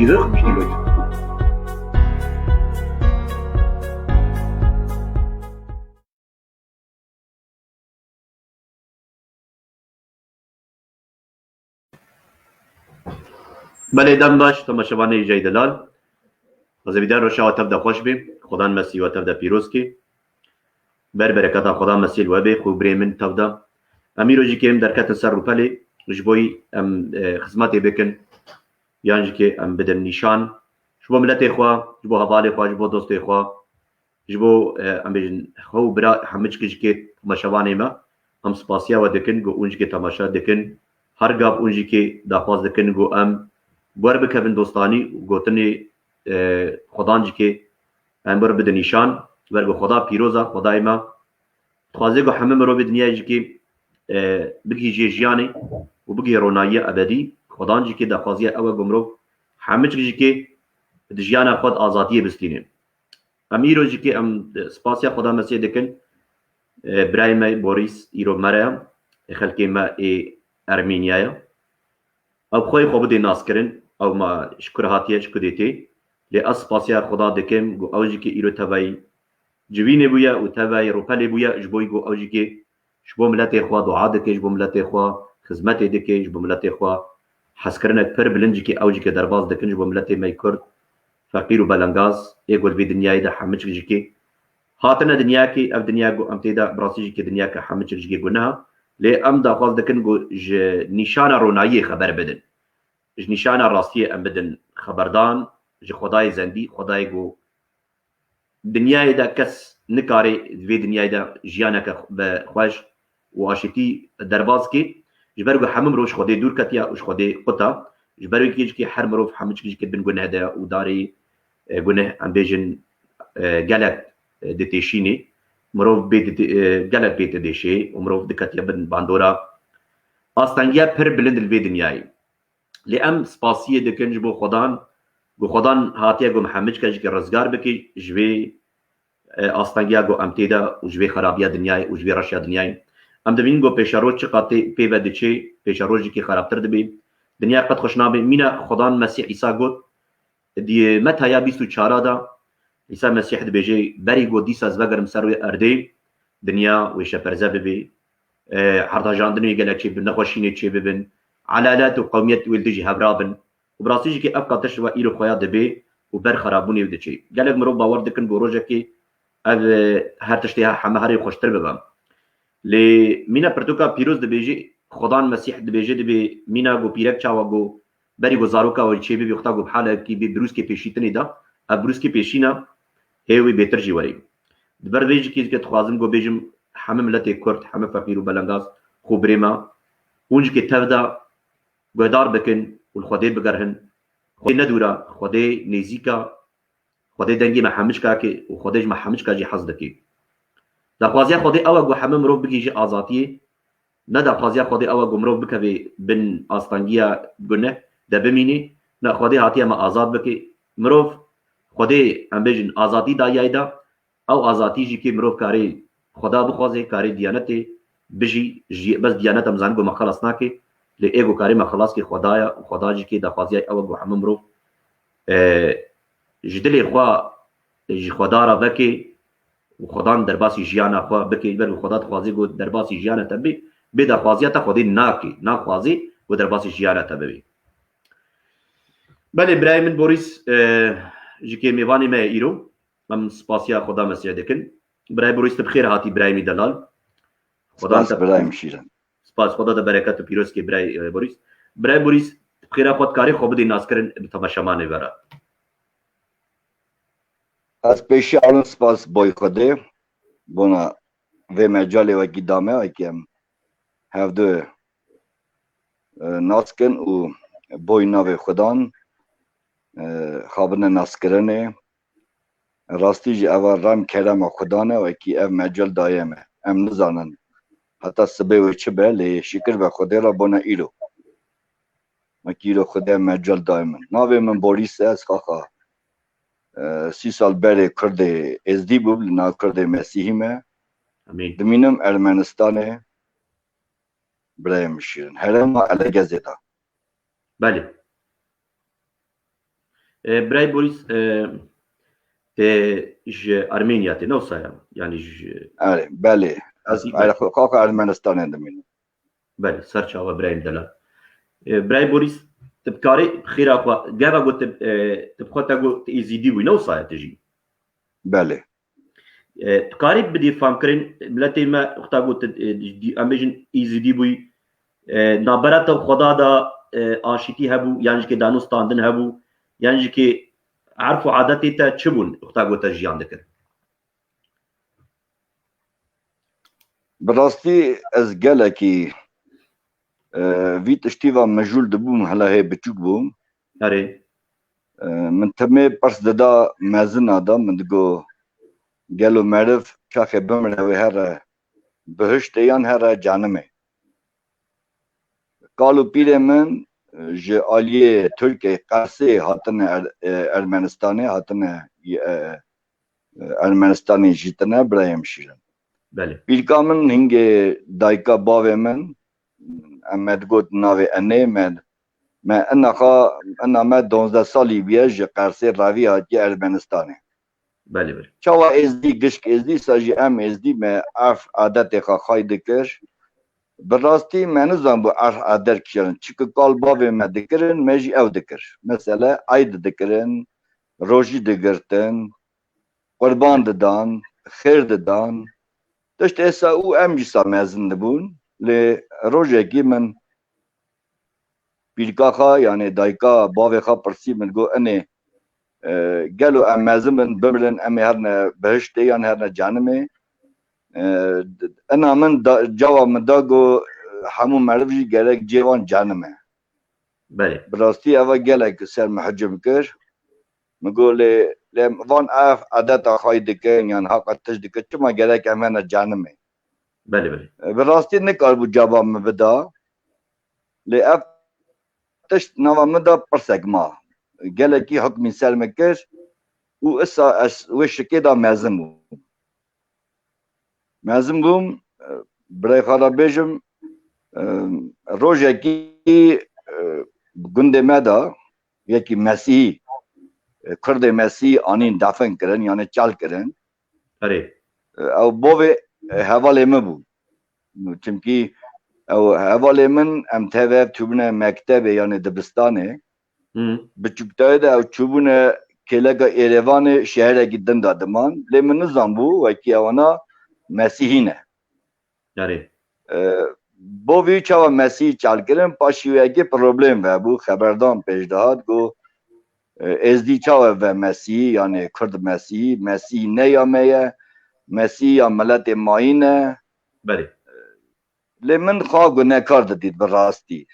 ایرو خمیشتی باید بله دم باش تماشاوان جای دلال از بیدار روشا و تبدا خوش بی خدا مسیح و تبدا پیروز کی بر برکت خدا مسیح و بی خوب من تبدا امیرو جی که ام درکت سر رو پلی جبوی ام خدمتی بکن یعنی که ام بدن نشان جبو ملت خوا جبو حواله خوا جبو دوست خوا جبو ام بجن خو برا همچ که تماشاوان ما ام سپاسیا و دکن گو اونج که تماشا دکن هر گاب اونج که دافاز دکن گو ام بور بکن دوستانی گوتنی خدانج که ام بر بدن نشان ورگو خدا پیروزا خدای ما خوازه گو همه مرو به دنیا که بگی جیجیانی و بگی رونایی ابدی خدانجی که دخوازی او گمرو همه چیزی که دجیان خود آزادی بستینه امیرو جی که ام سپاسیا خدا مسیح دکن برایم بوریس ایرو مریم خلقی ما ارمینیایا او خوی خوب دی ناس کرن او ما شکر هاتیه شکر دیتی لی از سپاسیا خدا دکم گو اوجی که ایرو تبای جوینه بویا و تبای روپلی بویا جبوی گو اوجی که جبو ملت خوا دعا دکه جبو ملت خوا خدمت دکه جبو ملت خوا حس کرنه پر بلنجی که اوجی که درباز دکن جبو ملت می کرد فقیر و بلنگاز ایگول بی دنیای ده همه چیزی که هاتنه دنیا که اف دنیا گو ام تیدا براسیجی که دنیا که همه چیزی که گناه لی ام دا خواست دکن گو نشان رونایی خبر بدن نشان راستی ام بدن خبردان ج خدای زندی خدای گو دنیای ده کس نکاری وی دنیای ده جیانه که بخواش و آشتی درباز که جبرگو همه روش خدای دور کتیا وش خدای قطع جبرگو که هر مروف همه چیزی که بن گناه ده و داری گناه ام بیجن گلک دتیشینی مروف بیت گلک بیت دیشی و مروف دکتیا بن باندورا آستانگیا پر بلند الوی دنیای لی ام سپاسیه دکن جبو خدان گو خدان هاتیه گو محمد که رزگار بکی جوی آستانگیا گو ام تیدا و جوی خرابیا دنیای و جوی رشیا دنیای ام دبین گو پیشارو چه قاطی پیو دچه پیشارو جی که خرابتر دبی دنیا قد خوشنابه مینا خدان مسیح عیسی گفت دی متى یا 24 دا عیسی مسیح دبیجه بری گو دیس از وگرم سروی ارده دنیا و شپرزه ببی حردا جاندنوی گلک چه ببن نخوشینه چه ببن علالات و قومیت ولدجی هبرابن و براسیجی که افقا تشت و ایرو خویا دبی و بر خرابونی ودچه گلک مرو باور دکن گو روژه که هر تشتی همه هری خوشتر ببم لی مینا پرتوکا پیروز دبیجه خدان مسیح دبیجه دبی مینا گو پیرک چاوا گو بری گو زاروکا و چه بی وقتا گو بحاله کی بی بروز کی پیشیتنی دا بروز کی پیشینا هیوی بهتر جی وری دبر ویج کی که تخوازم گو بیجم همه ملت کرد همه فقیر و بلنگاز خوبریما اونج که تبدا گودار بکن و خدای بگرهن خدای ندورا خدای نزیکا خدای دنگی محمد کا که و خدای محمد کا جی حظ دکی دا خوازیا خدای او گو همه مرو بگی جی آزادی نه دا خوازیا خدای او گو مرو بکوی بن آستانگیا گنه دا بمینی نه خدای هاتیه ما آزاد بکی مروف خدای ام بیجن آزادی دایای دا او آزادی جی که مروف کاری خدا بخوازه کاری دیانتی بجی بس دیانت هم زن گو مخلص ناکی لی ایگو کاری مخلص که خدا جی که دا خوازیای او گو همه مروف جدلی خواه جی خدا را بکی و خدا درباسی جیانا خواه بکی بر خدا خوازی گو درباسی جیانا تبی بی دا خوازیات خودی ناکی نا خوازی و درباسی جیانا تبی بله برای من بوریس جی که میوانی ما ایرو من سپاسیا خدا مسیح دکن برای بوریس بخیر هاتی برای می دلال خدا برای مشیرم سپاس خدا دا برکت و پیروز که برای بوریس بخیر خود کاری خوب دی ناس کرن تماشامان ورا از پیشی آلون سپاس بای خوده بونا و مجالی و گیدامه های که هم هفته ناس کن و بای ناو خودان خوابن ناس کرنه راستی جی اول رام کرم خدانه و که اف مجال دایمه ام نزانن حتی سبه و چه به لی شکر و خوده را بونا ایرو مکیرو خوده مجال دایمه ناوی من بوریس از خواخا 30 سال بره کرده ازدی بود نا کرده مسیحی me دمینم ارمنستان برای مشیرن هرما علیه زیدا بله برای بولیس ج ارمنیا تی نو سایا يعني آره بله از حقیقت خاک ارمنستان دمین بله سر چاوا برای دلال برای بولیس تبکاری خیره خوا جابا قلت تبخوتا قلت ایزیدی بوی نو سایا تجي بله تقارب بدي فهم كرين بلاتي ما اختا قلت اميجن ایزیدی بوی نابرات خدا دا آشتی هبو يعني که دانستاندن هبو يعني که عرف و عادتی تا چه بون اختا قلت جیان دکر براستی از گلکی وی تشتیوا مجول دبوم هلا هی بچوک بوم اره من تمه پرس ددا مزن آدم من دگو گلو معرف چاخه بمره و هر بهشت یان هر جانمه قالو پیره من ج آلیه ترکیه قرصه هاتن ارمنستانه هاتن ارمنستانی جیتنه برایم شیرن بله پیرکا من هنگه دایکا باوه من امد گوت ناوه انه من انا ما 12 سالی بیه ج قرصه راوی هاتی ارمنستانه بله بله چاوا ازدی گشک ازدی ساجی ام ازدی ما عرف عادت خواهی دکر براستی من زن bu عرف عادت کردن چیکو کال باوه ما دکرن مجی او دکر مثلا عید دکرن روژی دگرتن قربان ددان خیر ددان دشت اسا او ام جسا مزن دبون لی روژه کی من پیرکا خوا یعنی دایکا باوه خوا پرسی من گو انه گلو ام مزن من بمرن ام هرنه بهشته یان هرنه جانمه انا من جوا من دا گو همو مرد جی گرک جوان جانمه بله براستی اوا گلک سر محجم کر مگو لی وان اف عادت خواهی دکن یان حق تش دکن چما گرک امانا جانمه بله بله براستی نکار بو جواب مبدا لی اف تش نوا مدا پرسک ما گلکی حکمی سر مکر و اسا وشکی دا مزم بوم برای خالا بیجم روژکی گنده مدا یکی مسیحی کرد مسیحی آنین دفن کرن یعنی چال کرن اره او بوه حواله مبو چمکی او حواله من ام تاوه توبنه مکتبه یعنی دبستانه بچوکتای ده او چوبونه کلگا ایروان شهره گیدن دادمان لی من نظام بو وکی اوانا مسیحی نه اره بو وی چاوا مسیح چال کرن پاشیویگی پروبلم و بو خبردان پیش داد گو ازدی چاوا و مسیح یعنی کرد مسیح نه یا میه مسیح یا ملت ماینه بله لی من خواه گناه کار دادید براستی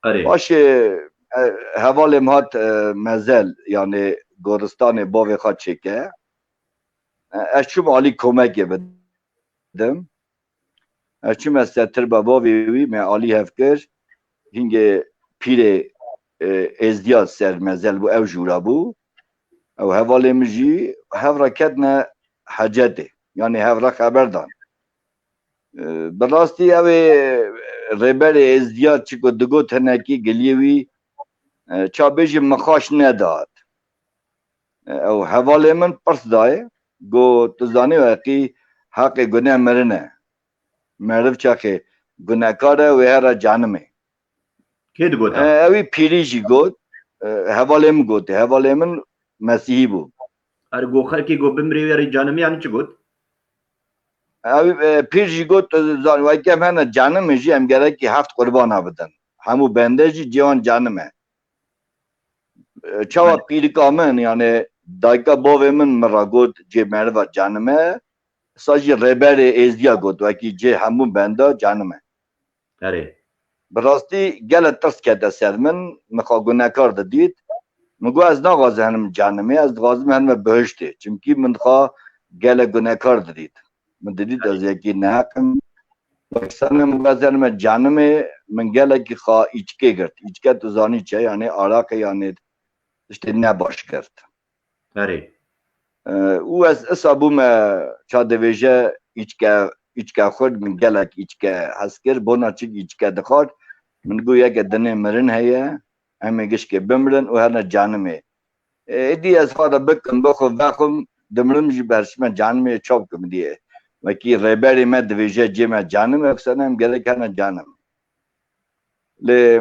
اره باشه حوالم هات مزل یعنی گورستان باوی خواه چکه اشچوم عالی کمک بدم اشچوم از ستر باوی وی من عالی هفکر هنگه پیر ازدیاد سر مزل بو او جورا بو او حوالم جی هفرا کدنا حاجته یعنی هفرا خبردان براستی اوی ریبر ازدیاد چکو دگو تنکی گلیوی چا بیجی مخاش نداد او حواله من پرس دای گو تزانی وقتی حق گناه مرنه مرف چاکه گناه کاره و هر جانمه که دو گوتا اوی پیری جی گوت حواله من گوت حواله من مسیحی بو اره گو خلکی گو بمری ویاری جانمی یعنی چه گوت اوی پیر جی گوت تزانی وقتی من جانمه جی هم گره که هفت قربان بدن همو بنده جی جوان جانمه چاوا پیری کامن یعنی دایکا باوی من مرا گوت جی مروا جانمه ساجی ریبر ازدیا گوت وکی جی همو بنده جانمه اره براستی گل ترس کرده سر من مخوا گناه کار دید مگو از ناغاز هنم جانمه از غازم هنم بهشته چمکی من خواه گل گناه کار دید من دید از یکی نحقم وکسانه مگو از هنم جانمه من گل که خواه ایچکه گرد ایچکه تو زانی چه یعنی عراق یعنی işte نباش کرد اره او از اصابو ما چا دویجه ایچکه خود من گلک ایچکه هست کرد بونا چیک ایچکه دخواد من گو یک دنه مرن هیا همه گش که بمرن و هرنا جانمه ادي از خواهد بکن بخو وخم دمرم جی برشمه جانم چوب کم دیه وکی ریبری ما دویجه جیمه جانم اکسانم گره کنه جانم لی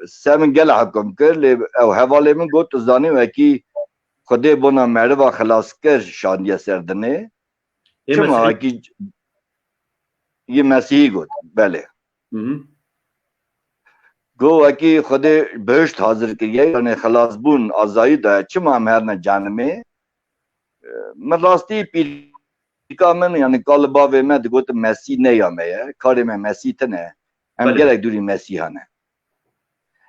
سمن گل حکم کر لی او حوالی من گوت زانی وکی خودی بنا مروا خلاص کر شاندیه سردنه چما وکی یه مسیحی گوت بله گو وکی خود بهشت حاضر کریه یعنی خلاص بون آزایی داره چما هم هرنه جانمه من راستی پیرکا من یعنی قالبا و من گوت مسیح نیامه کاری من مسیح تنه هم گرک دوری مسیحانه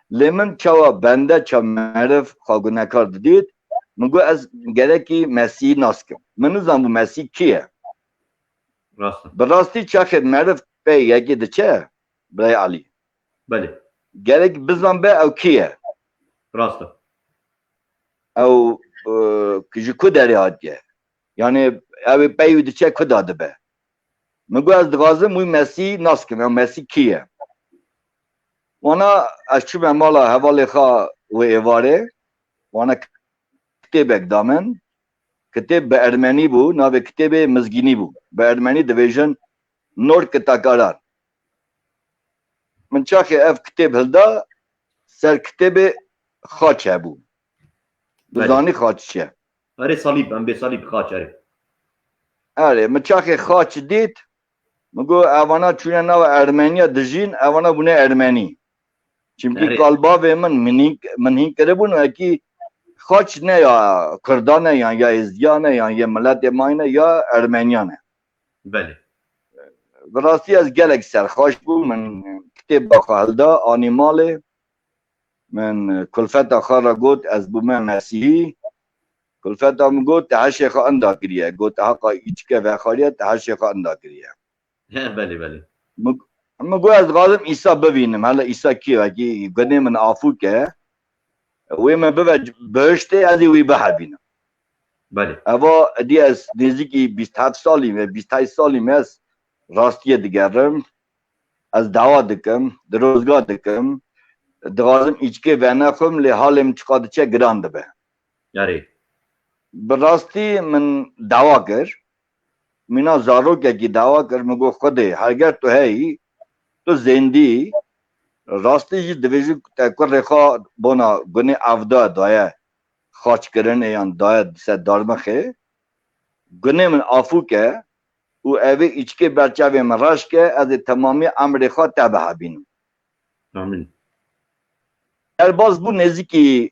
لیمن چوا بنده چا معرف خواگونه کار دید من گو از گرکی مسیح ناسکم من نزم بو مسیح کیه براستی چا خد معرف به یکی ده چه برای علی بله gerek bizan be ew kî ye rast ew ji ku derê hatiye yani ew ê peyvê diçe ku da dibe min got ez dixwazim wî Mesî naskim ew Mesî kî ye wana ez çûme mala hevalê xwe wê êvarê wana kitêbek da min kitêb bi ermenî bû navê kitêbê mizgînî bû bi ermenî dibêjin nor kitakaran من چاخی اف کتاب هلدا سر کتاب خاچ هبو بزانی خاچ چه اره صلیب هم به صلیب خاچ اره من چاخی خاچ دید مگو اوانا چونه نو ارمنیا دجین اوانا بونه ارمنی چیمکی قلبا و من هین کرده بون اکی خاچ نه یا کردانه یا ازدیانه یا ملت ماینه یا ارمنیانه بله براستی از گلک سرخاش بو من کتاب بخالده آنیماله من کلفت آخر گوت از بومه مسیحی کلفت هم گوت تحشی خواه اندا کریه گوت حقا ایچکه و خالیه تحشی خواه اندا کریه بله بله مگو از غازم عیسی ببینم حالا عیسی کیه وکی گنه من آفو که وی من بهشته ازی وی بحر بینم بله اوا دی از نزدیکی 27 سالیم 28 سالیم از راستیه دیگرم از دعوا دکم در روزگاه دکم دغازم ایچکه و نخم لی حالم چقدر چه گران دبه یاری براستی من دعوا کر مینا زارو که دعوا کر مگو خوده هرگر تو هی تو زندی راستی جی دویجی تکر رخوا بونا گونه افدا دایه خاچ کرنه یان دایه سه دارمخه گونه من آفو که و اوی ایچکه برچاوی من راش که از تمامی امر خواه تبه بینم آمین باز بو نزدیکی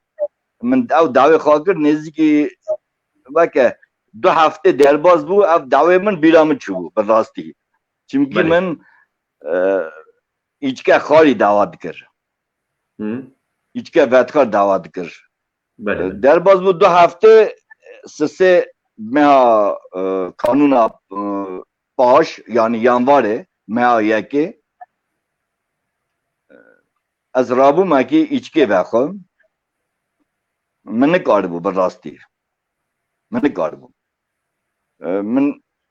من او دعوی خواه کرد نزدیکی وکه 2 هفته درباز بو او دعوی من بیرامد چو بو براستی چونکی من ایچکه خاری دعوت کر ایچکه ودکار دعوت کر درباز بو 2 هفته سه مها قانون باش yani yanvare mea yeke از رابو ماکی ایچکه بخوام من نکاربو براستی من نکاربو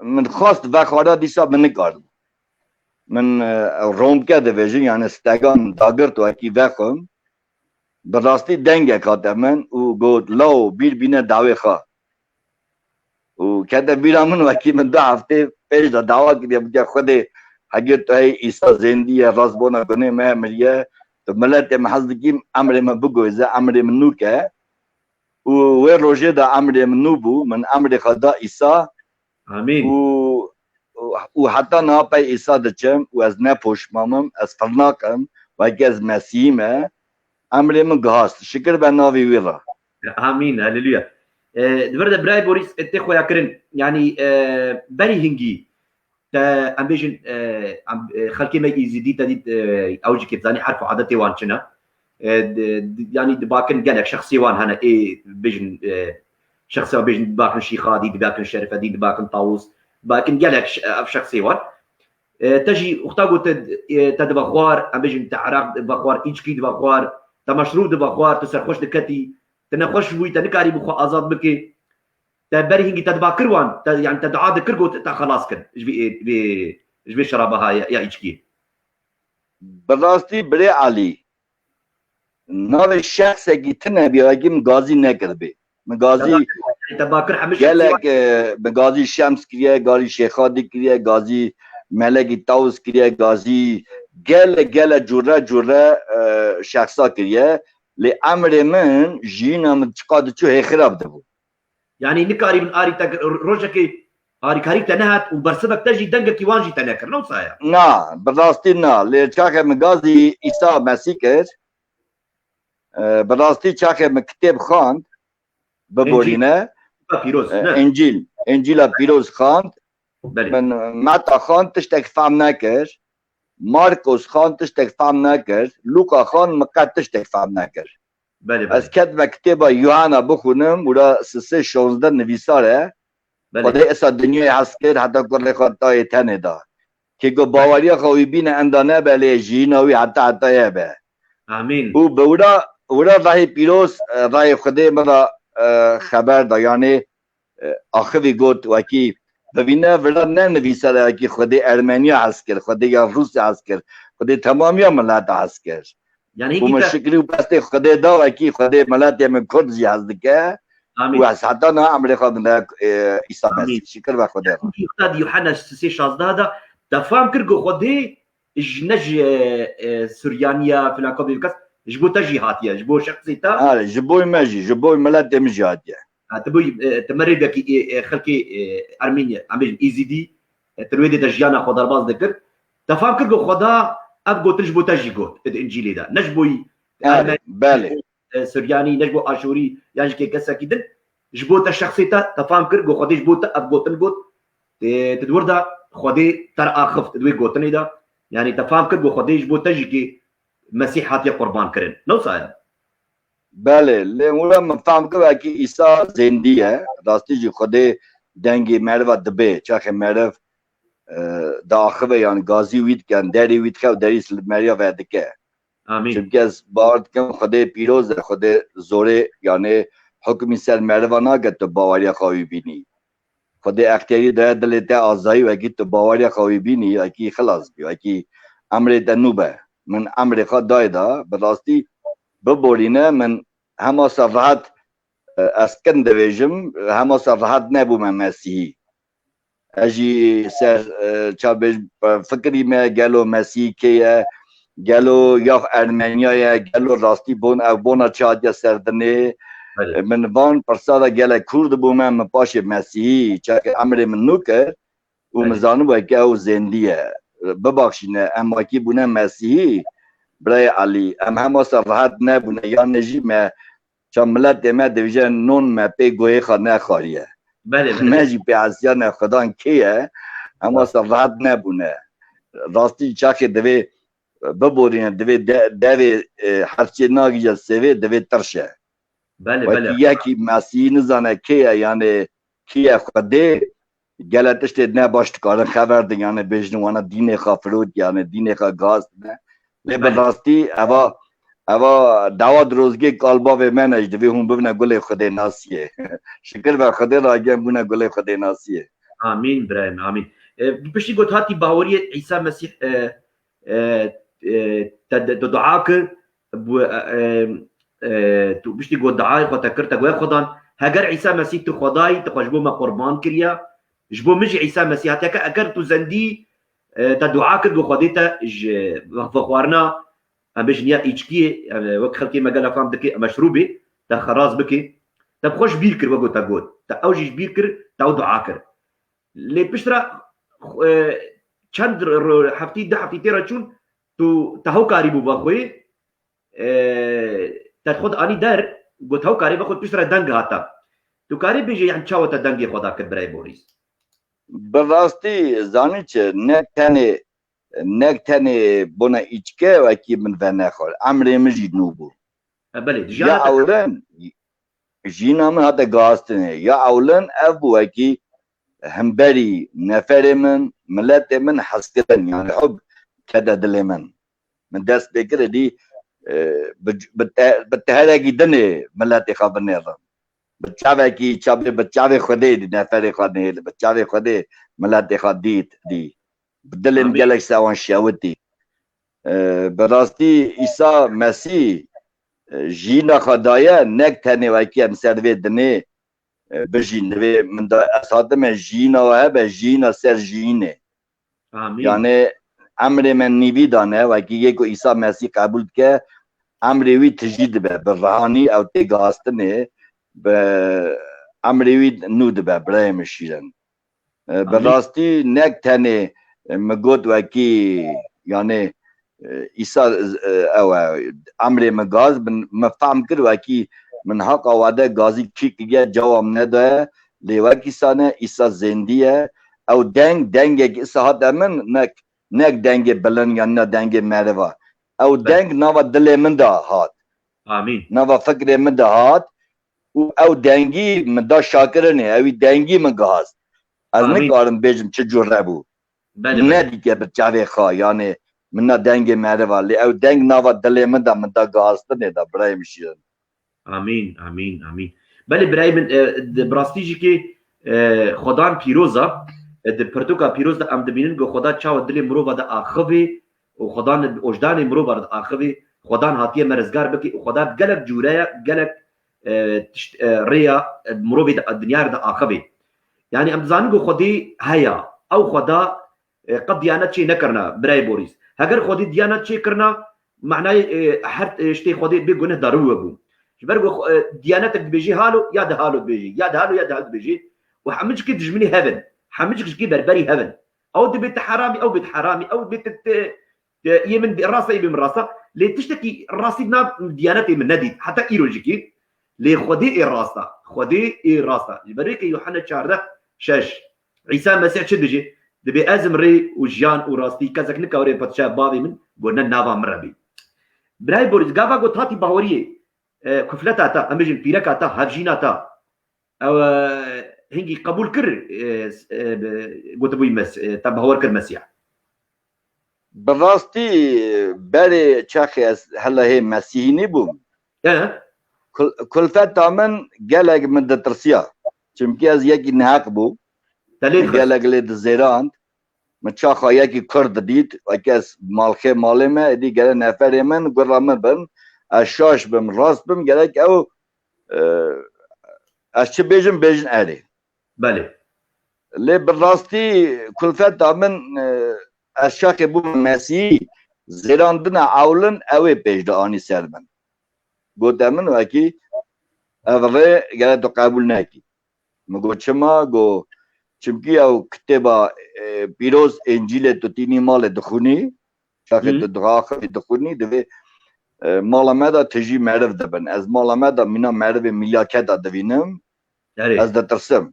من خواست وخارا دیسا من نکاربو من روم که دویجی یعنی استگان داگر تو اکی بخوام براستی دنگه کاته من و گود لو بیر بینه داوی خواه و کده بیرامون وکی من 2 هفته پیش دا دعوا کردیم بجا خود اگر تو های ایسا زندیه راست بونا کنه مه مریه تو ملت محضگیم امر من بگویزه امر من نو که و روژه دا امر من نو بو من امر خدا ایسا آمین و حتی نا پای ایسا دچم و از نپوشمامم از فرناکم و اگه از مسیحیمه امر من گهاست شکر به ناوی ویرا آمین هللویا دبرده برای بوریس اتخو یکرن یعنی بری هنگی تا ام بیشن خلقی ما ایزیدی تا دید اوجی که بزانی حرف و عادتی وان چنه يعني باكن قالك شخصي وان هنا ايه بيجن شخصي بيجن باكن شيخادي باكن شرفه دي باكن طاووس باكن قالك شخصي وان تجي اختاغو تدبخوار ام بيجن تعرف بخوار ايشكي دبخوار تمشروع دبخوار تسرخوش دكتي تنخوش وي تنكاري بخو ازاد بكي تبري هنجي تدباكر وان يعني تدعا دكرغو تا خلاص كن جبي شرابها يا ايشكي براستی بری علی ناو شخص کی تنه بیاگی مغازی نکرده مغازی تباكر حمش گلک مغازی شمس کریه گازی شیخادی کریه گازی ملکی تاوز کریه گازی گل جوره شخصا کریه لی امر من جینا من تقاد چو هی خراب دبو يعني نكاري من اري تك روجكي اري كاري تنهت وبرسبك تجي دنگك وانجي تنكر نو صايا نا براستی نا لی چاکه مغازی عیسی مسیح کرد براستی چاکه مکتب خواند ببورینه بيروز نه انجیل پیروز خواند بله من متا خواند تشتک فهم نکرد مارکوس خان تشتک فهم نکرد لوکا خان مقد تشتک فهم نکرد بله از بله کتب کتابا یوحنا بخونم ورا سه 16 نویساره بله خدای اسا دنیای هست کرد حتی کل خطای تنه دا که گو باوری خوی بین اندانه بله جینوی حتی به امين او به ورا راه پیروز راه خدای مرا خبر دا یعنی آخوی گوت وکی ببینه ورا نه نویساره که خدای ارمنیا هست کرد خدای روس هست کرد خدای تمامی ملت هست کرد يعني و هيك مشکلی و پس خدای دا وکی خدای ملت من کرد هست که و امين از حتی نه امریکا دنیا عیسی مسیح شکر و خدای را يختاد يوحنا 16 هذا تفهم كرجو خدي جنج سوريانيا في العقب الكاس جبو تجي هاتيا جبو شخصي تا آره جبوی مجی جبوی ملت مجادیه تبوي تمرد بك خلكي ارمينيا عمل ايزي دي ترويد دجيانا خدار باز ذكر تفهم كرجو خدا ابغو تجبو تجي جوت الانجيلي ده نجبوي آره بله سورياني نجبو اشوري يعني كي كسا كده جبوتا شخصيتا تفهم كرجو خدي جبوتا ابغو تنجوت تدور ده خدي تر اخف تدوي جوتني ده يعني تفهم كرجو خدي جبوتا جي مسيح هاتي قربان كرن نو صاير بله لیمورا مفهم که وکی عیسی زندیه راستی جی خدای دنگی مرو دبه چاخه مرو دا آخوه یعنی گازی وید کن دری وید که و دری سلمریا ویدکه امين چونکه از بارد کم خدای پیروز خدای زوره یعنی حکمی سر مرو ناگد تو باوری خواهی بینی خدای اختیاری داره دلته آزایی وکی تو باوری خواهی بینی وکی خلاص بی وکی امر دنوبه من امر خواه دایده براستی ببورینه من همه راحت اسکن دویجم همه راحت نبوم مسیحی اجی سر چابش فکری ما گلو مسیح که گلو یا ارمنیا گلو راستی بون او بونا چادیا سردنه من وان پرسادا گله کرد بوم من پاش مسیحی چاک امر من نوکر و مزانو با که او زندیه ببخشینه اما کی بونه مسیحی برای علی ام همه راحت نبونه یا نجی ما چون ملت ما دویجه نون ما پی گوی خواه نخواریه بله مجی پی عصیان خدان کیه اما راحت نبونه راستی چاکه دوی ببورینه دوی هرچی ناگی جا سوی دوی ترشه بله وکی یکی مسیحی نزانه کیه یعنی کیه خوده گلتشت نباشت کارن خبر ده یعنی بجنوانا دین خواه فرود یعنی دین خواه گاز نه لیبن راستی اوا دعوت روزگی کالبا به من اجدوی هم ببینه گل خود ناسیه شکر به خود را اگه بونه گل خود ناسیه امين برايم امين بشتي قلت هاتي باوريه عيسى مسيح تدعاك بشتي قلت دعاي وتكرت قوي خدان هاجر عيسى مسيح تخداي تخجبو ما قربان كريا جبو مجي عيسى مسيح هاتيك اگر تو زندي تدعاك جو خديتا فخوارنا بجنيا ايشكي وقت خلكي ما قال فهم دكي مشروبي تخراز بكي تبخش بيركر وقو تقول تاوجي بيركر تاو دعاكر لي بشترا چند هفتی ده هفتی تیرا چون تو تهو کاری بو بخوی تا خود آنی در گو تهو کاری بخود پشترا دنگ هاتا تو کاری بیجی یعنی چاو تا دنگی خدا کرد برای بوریس براستی زانی چه نک تنه بنا ایچکه و کی من و نخور امر مجی نوبو بله یا اولن جینا من حتی گاستنه یا اولن ابو وکی همبري نفر من ملت من حسكرن يعني حب كذا دل من درس بكره دي بتهلا جدا ملت خبر نظام بتشابه كي شابه بتشابه خدي نفر خدي بتشابه خدي ملت خديت دي بدل جالك سوان شاوتي براستي عيسى مسيح جینا خدایا نک تنه وکی ام سروی دنه بجین و من دا اسات من جینا و به جینا سر جینه آمین یعنی امر من نیوی دانه وکی یک عیسی مسیح قبول که امروی تجدید به روحانی او تگاستنه به امروی نود به برای مشیرن به راستی نک تنه مگود وکی یعنی عیسی او امر مگاز مفهم کرد وکی من حق آواده گازی کی که جواب نده لیوکی سانه عیسی زندیه او دنگ یک ساعت من نک دنگ بلند یا نه دنگ مروا او دنگ نوا دل من ده هات آمین نوا فکر من ده هات او دنگی من دا شاکرنه اوی دنگی من گاز از نکارم بیجم چه جور بو نه دیگه به چاوی خواه یعنی من نه دنگ مروا لی او دنگ نوا دل من ده گازتنه ده برای میشیرن آمین آمین آمین بله برای من براستی جی که خدان پیروزا د پرتوکا پیروز د ام دبینن گو خدا چاو دل مرو د اخوی و خدان وجدان مرو بر اخوی خدان هاتیه مرزگار بکی خدا گلک جوره گلک ریا مرو د دنیا د اخوی يعني ام زانگو خودی هيا او خدا قد دیانت چی نکرنا برای بوریس اگر خودی دیانت چی کرنا معناه هر شتی خودی بگونه دارو بو برگو دیانتك بيجي هالو يا ده هالو بيجي يا ده هالو يا ده هالو بيجي وحمجك تجمني هبن حمجك كي بربري هبن او دي بيت حرامي او بيت حرامي او بيت يمن راسه يبي من راسه لي تشتكي راسي بنا ديانتي من ندي حتى ايروجيكي لي خدي الراسه خدي الراسه بريك يوحنا شارده شش عيسى مسيح شد بيجي دبي ازم ري وجيان وراستي كذاك نكاوري باتشا بابي من قلنا نافا مربي براي بوريس غافا قلت هاتي باوريه كفلتا تا امجن بيركا تا هرجينا تا او هنجي قبول كر قلت ابوي مس تبهور كر مسيح براستي بري تشاخي هلا هي مسيحي بوم كل فتا من قالك من دترسيا چمكي از يكي نهاق بو قالك لي دزيران متشاخا يكي كرد ديت وكاس مالخي مالما دي قال نفر من قرامن بن اشاش بم راست بم gerek او اشي بيجن اري بله لي بالراستي كل فتا من اشاك بو مسي زيراندنا اولن اوي بيجد اني سرمن قلت من وكي افري قالت قبول ناكي مگو چما گو چمكي او كتابا بيروز انجيل توتيني مال دخوني شاخت دراخ دخوني دبي مالا مادا تجي معرف دبن از مالا مادا منا معرف ملاكات دبينم از دترسم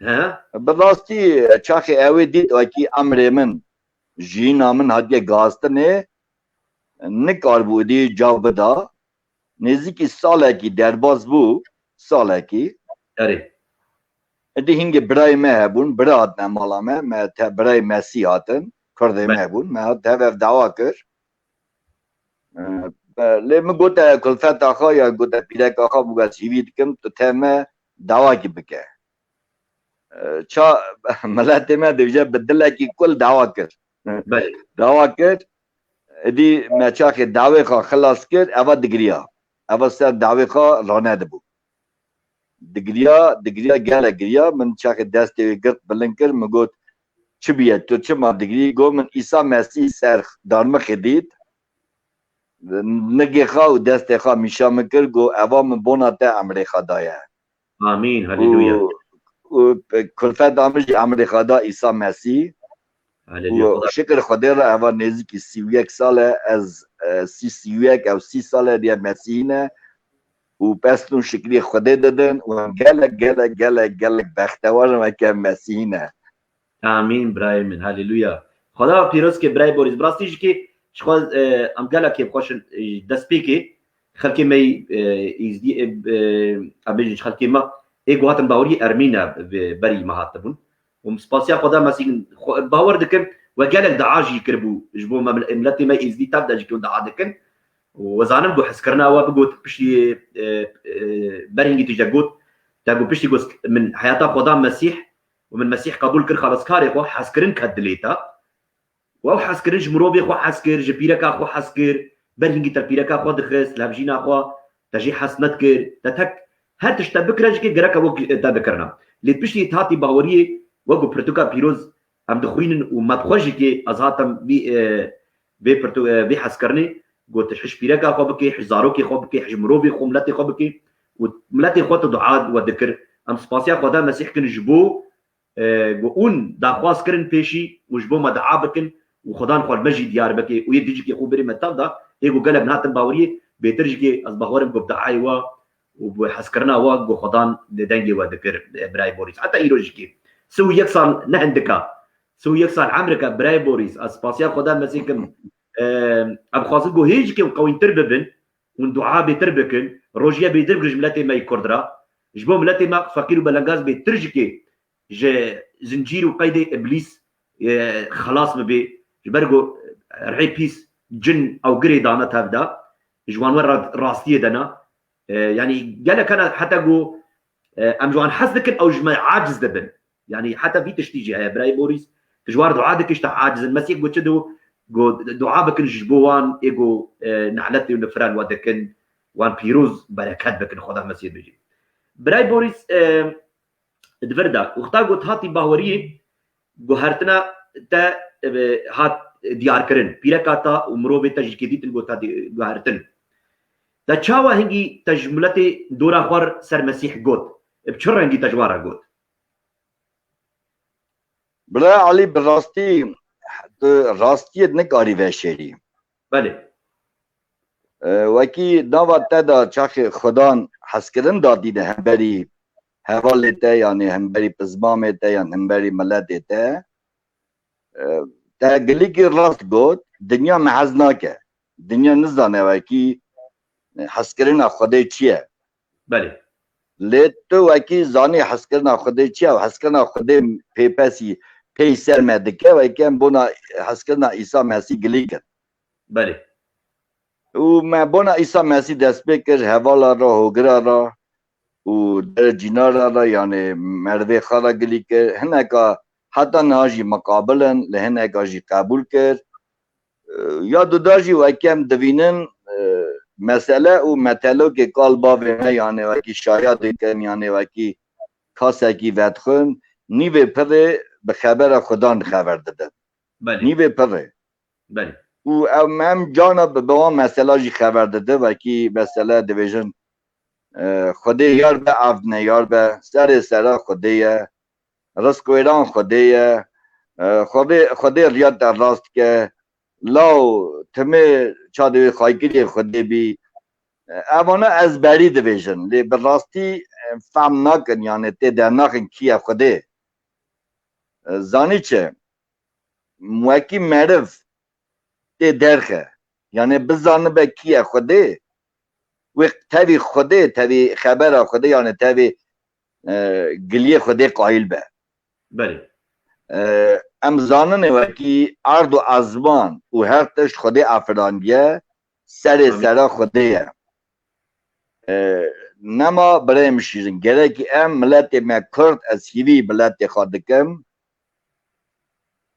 ها بالراستي چاخي اوي ديت وكي امر من جينا من هديه غاستنه نکار بودی جواب دا نزدیکی ساله کی درباز بو ساله کی ادی هنگ برای مهبون برات نمالا ما تا برای مسی هاتن کرده مهبون ما تا دعوا کر لما قلت كل فترة أخويا قلت بيلك أخو بقى سيفيد كم تتهم دعوة كبكة شا ملات ما ديجا بدلك كل دعوة كر دعوة كر دي ما شاك دعوة خا خلاص كر أبا دقريا أبا سر دعوة خا رانا دبو دقريا قال قريا من شاك دست قط بلنكر مقول شبيه تو شما دقري قو من إيسا مسيح سر دارم خديد نگی خوا و دست خوا میشام کر گو اوام بونات امر خدایا آمین هللویا و کلفت آمج امر خدا عیسی مسیح و شکر خدا را اوا نزدیک 31 سال از 31 او 30 سال دیگه مسیح نه و پس نون شکری خدا دادن و گلک بختوار ما که مسیح نه آمین برای من هللویا خدا پیروز که برای بوریس براستیش که شخواز ام قالها كيف خوش دسبيكي خلكي مي يزدي ابيج خلكي ما ايغو هاتن باوري ارمينا بري ما هاتبون ومسباسيا قدا مسين باور دكن وقالك دعاجي كربو جبو ملتي ما يزدي تبدا جكون دعادكن وزانم جو حسكرنا وبقوت بشي برينجي تجاقوت تاقو بشي قوس من حياة خدا مسيح ومن مسيح قبول كر خلاص كاري خو حسكرن كدليتا و حسكر جمروبي خو حسكر جبيرك خو حسكر برهنگی ترپیرکا خود دخست لبجینا خوا تجی حسنت کر تتک هر تشتا بکرج که گرکا وک دا بکرنا لپشتی تاتی باوری وگو پرتوکا پیروز ام دخوینن و مدخوجی که از هاتم بی پرتو بی حس کرنی گوت حش پیرکا خو بکی حزارو کی خو بکی حجمرو بی خو ملت خو بکی و ملت خو دعاء و ذکر ام سپاسیا خدا مسیح کن جبو گو اون دا خواست کرن پیشی و جبو مدعا بکن و خدا خو المجد دیار بکی و یدی کی خو بری متال دا ایگو قلب ناتن باوری بهترج کی از باورم گو دعای و حس کرنا و گو خدا دنگی و ذکر برای بوريس حتى ایروج کی سو یک سال نه اندکا سو یک سال عمرك برای بوريس از سپاسیا خدا مسیح کن اب خاص جو هيج كي قوين ترببن وندعاء بتربكن روجيا بيدرج ملاتي ما يكردرا جبو ملاتي ما فقير بلنغاز بترجكي ج زنجير وقيد ابليس خلاص مبي جبرجو رعي بيس جن او قري دانا تابدا جوان ورا راستيه دنا يعني قالك انا حتى جو ام جوان حسدكن او جمع عاجز دبن يعني حتى في تشتيجي هاي براي بوريس جوار دعادك اشتا عاجز المسيح جو تشدو جو دعاء بكن جبوان ايجو نعلتي ونفران ودكن وان بيروز بركات بكن خدا مسيح بيجي براي بوريس دفردا وقتا جو هاتي باوريه جو هرتنا تا هات ديار كرن بيركاتا ومروبي تجكيديت جو تا جو هرتن تا تشاوا هنگي تجملتي دورا خور سر مسيح جوت بچر هنگي تجوارا جوت بلا علي براستي راستیت نکاری وشری بله وکی دعوت دا چاخ خدا حس کردن دادی ده هم بری حوال ته یعنی هم بری پزمام ته یعنی هم بری ملت ته تا گلی کی راست گوت دنیا محض ناکه دنیا نزانه وکی حس کردن خدا چیه بله لیت تو وکی زانی حس کردن خدا چیه و حس کردن خدا پیپسی پیسر مدکه و کم بنا حس کردن عیسی مسیح گلی کرد بله و ما بنا عیسی مسیح دست بکر حوالا را هوگرا را و در جینا را یعنی مروه خارا گلی کرد هنکا حتی ناجی مقابلن لهنکا جی قبول کرد یا دو داجی و کم دوینن مسئله و مطلو که کال باوه یعنی وکی شاید کن یعنی وکی کاسه کی ودخون نیوه پر به خبر خدا خبر داده بله نیوه پره بله و هم جانا به اون مسئله جی خبر داده و کی مسئله دیویژن خدا یار به عفنه یار به سر خدا رسکویران خدا خدا ریاد در راست که لاو تمه چاده خواهی کلی خدا بی اوانه از بری دیویژن لی براستی فهم نکن یعنی تی در ناکن کیه خدا زانی چه موکی معرف تی درخه یعنی بزانه به کیه خوده و تاوی خوده تاوی خبر خوده یعنی تاوی گلیه خوده قایل به بله ام زانه وکی ارد و ازمان و هر تشت خوده افرانیه سر خوده نما برای مشیرن گره که ام ملت ما کرد از هیوی ملت خودکم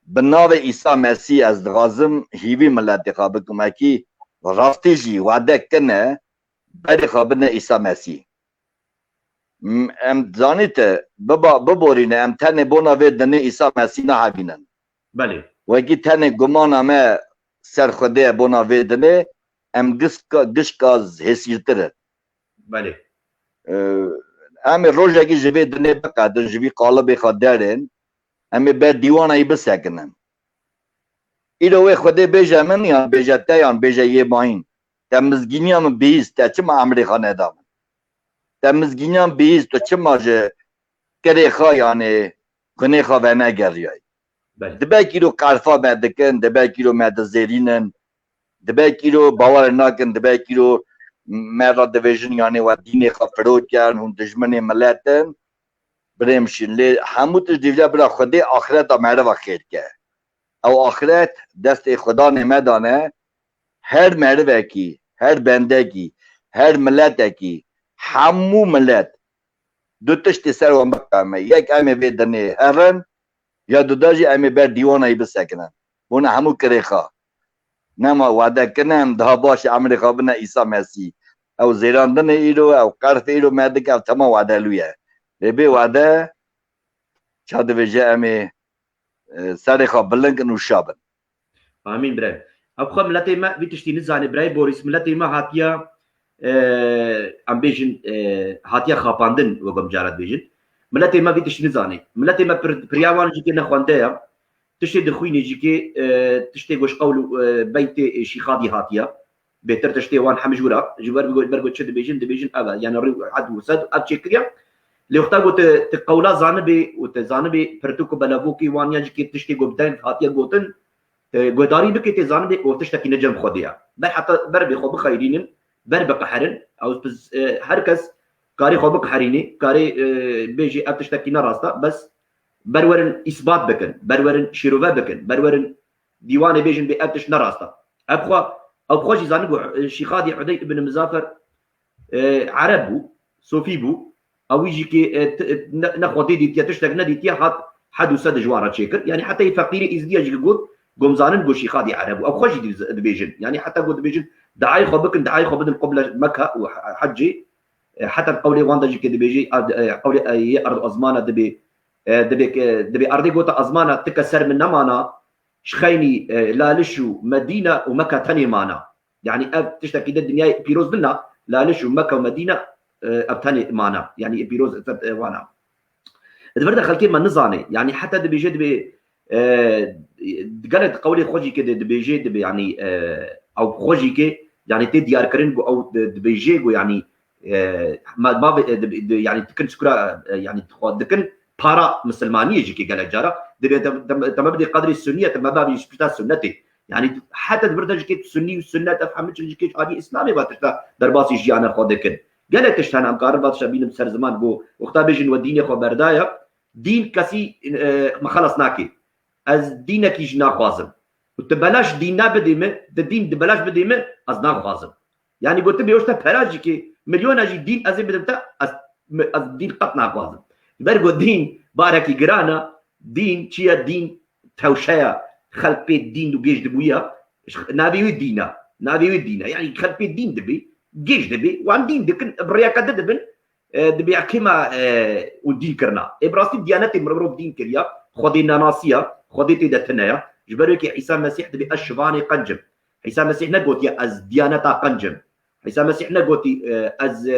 بناو عیسی مسیح از غازم هیوی ملت خواب کمکی راستی جی وعده کنه بری خوابنه عیسی مسیح ام زانیت ببورینه ام تنه بونا و دنه عیسی مسیح نه هبینن بله وکی تنه گمان همه سر خوده بونا و دنه ام گشکاز حسیرتره بله ام روزه کی جوی دنه بقدر جوی قالب خدارن امی بر دیوانایی بسکنن ایرو خود بیجه من یا بیجه تایان بیجه یه باین تمزگینی هم بیست تا چه ما امریکا ندام تمزگینی هم بیست تا چه ما جه کره خواه یعنی کنه خواه و نگریای دبه کیرو قرفا مدکن دبه کیرو مدزیرینن دبه کیرو باور ناکن دبه کیرو مرا دیویژن یعنی و دین خواه فرود کرن هون دجمن ملتن برمشین لی هموتش دیوله برا خودی آخرت آمده و خیر که او آخرت دست خدا نمدانه هر مرده کی هر بنده کی هر ملت کی همو ملت دو تشت سر و مقامه یک امی بیدنه هرن یا دو داجی امی بر دیوانه بسکنن بونه همو کره خواه نما وعده كنم ده باش عمري خابنا عيسى مسيح او زيراندن ايرو او قرف ايرو مادك او تما وعده لويا لبي وعده شاد بيجا امي ساري خابلن كنو شابن امين براي ابخا ملتي ما بيتشتي نزاني براي بوريس ملتي ما هاتيا ام بيجن هاتيا خاباندن وقم جارات بيجن ملتي ما بيتشتي نزاني ملتي ما برياوان جيكي نخوانتيا تشتي دخويني جيكي تشتي قوش قولو بيت شيخادي هاتيا بهتر تشتي وان حمجورا جبر برغو تشد بيجن ابا يعني عد وسد اتشكريا اللي وقتا قلت تقولا زانبي وتزانبي برتوكو بلافوكي وانيا جيكي تشتي قبتين هاتيا قوتن قداري بكي تزانبي وتشتكي نجم خوديا بل حتى بر بخو بخيرين بر بقحرن او هركس كاري خو بقحريني كاري بيجي اتشتكي نراستا بس برورن اثبات بكن برورن شيروفا بكن برورن ديوان بيجن بأبتش نراستا ابخو جي زانبو شيخادي عدي بن مزافر عربو صوفيبو او يجي كي نخوتي دي تشتك ندي تي حد وسد جواره تشيكر يعني حتى فقيري ازديا جي قلت قمزانن قوشي خادي عرب او خوش دبيجن يعني حتى قلت دبيجن دعاي خبك دعاي خبدن قبل مكه وحجي حتى قولي واندا جي دبيجي قولي اي ارض ازمانه دبي ارضي قوت ازمانه تكسر من نمانا شخيني لالشو مدينه ومكه ثاني مانا يعني تشتكي الدنيا بيروز لنا لالشو مكه ومدينه ابتاني مانا يعني بيروز وانا دبرد خلكي ما نزاني يعني حتى دبيجي دبي قالت قولي خوجي كده دبيجي دبي يعني او خوجي كي يعني تي ديار كرينجو او دبيجيجو يعني ما يعني تكن سكرا يعني تكن بارا مسلمانيه جيكي قال جارا دبي تم بدي قدر السنيه تم بابي شبتا سنتي يعني حتى دبرد جيكي السني والسنه تفهم جيكي هذه اسلامي باتشتا درباسي جي انا خودكن قالت تشتان امكار باتشا بين سر زمان بو وقتا بيجن وديني خو بردايا دين كسي ما خلص ناكي از دينك يجي ناخوازم وتبلاش دين بديمه الدين بلاش بديمه از ناخوازم يعني قلت بيوشتا براجي كي مليون اجي دين از بدمتا از دين قط ناخوازم برغو دين باركي جرانا دين تشيا دين توشيا خلق بيت دين دو جيش دبويا نابي ودينا يعني خلق بيت دين دبي جيش دبي وان دين دكن برياكا دبن دبي كيما ودين كرنا ابراستي ديانتي مربرو دين كريا خدي ناناسيا خديتي دتنايا جبرك عيسى المسيح دبي اشفاني قنجم عيسى المسيح نقوتي از ديانتا قنجم عيسى المسيح نقوتي از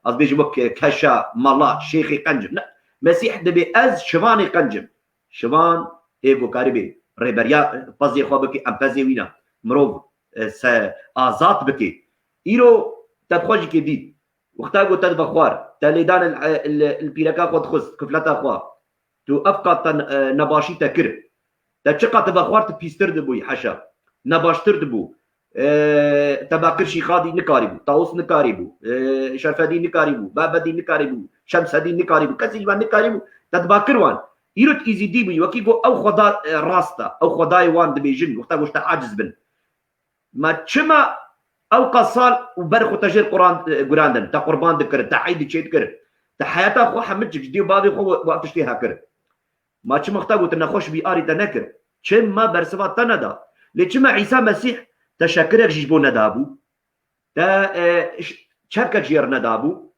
بيجبك كشا مالا شيخي قنجم لا مسيح دبي از شفاني قنجم شفان ايغو كاريبي ريبريا بازي خوبك ام بازي وينا مروف ازات بكي ايرو تدخوجي كي وقتا قلت بخوار تاليدان البيركا خود خص كفلتا خوا تو افقا نباشي تكر تشقا تبخوار تبيستر دبو حشا نباشتر دبو تباكر شيخادي نكاريبو طاوس نكاريبو شرفدي نكاريبو بابدي نكاريبو شمسدي نكاريبو كسي وان نكاريبو تباكر وان يروت ايزي ديبو وكيبو او خدا راستا او خداي وان دبيجن وقتا قلت عاجز بن ما تشما او قصال وبرخو تجير قراندن تا قربان دكر تا عيد تشيت كر تا حياتا خو حمد جدي بابي خو وقت تشتيها كر ما تشم مختاغو تنخوش بي اري تنكر تشم ما برسفات تندا لتشما عيسى مسيح تشكرك جيبو ندابو تا شركة جير ندابو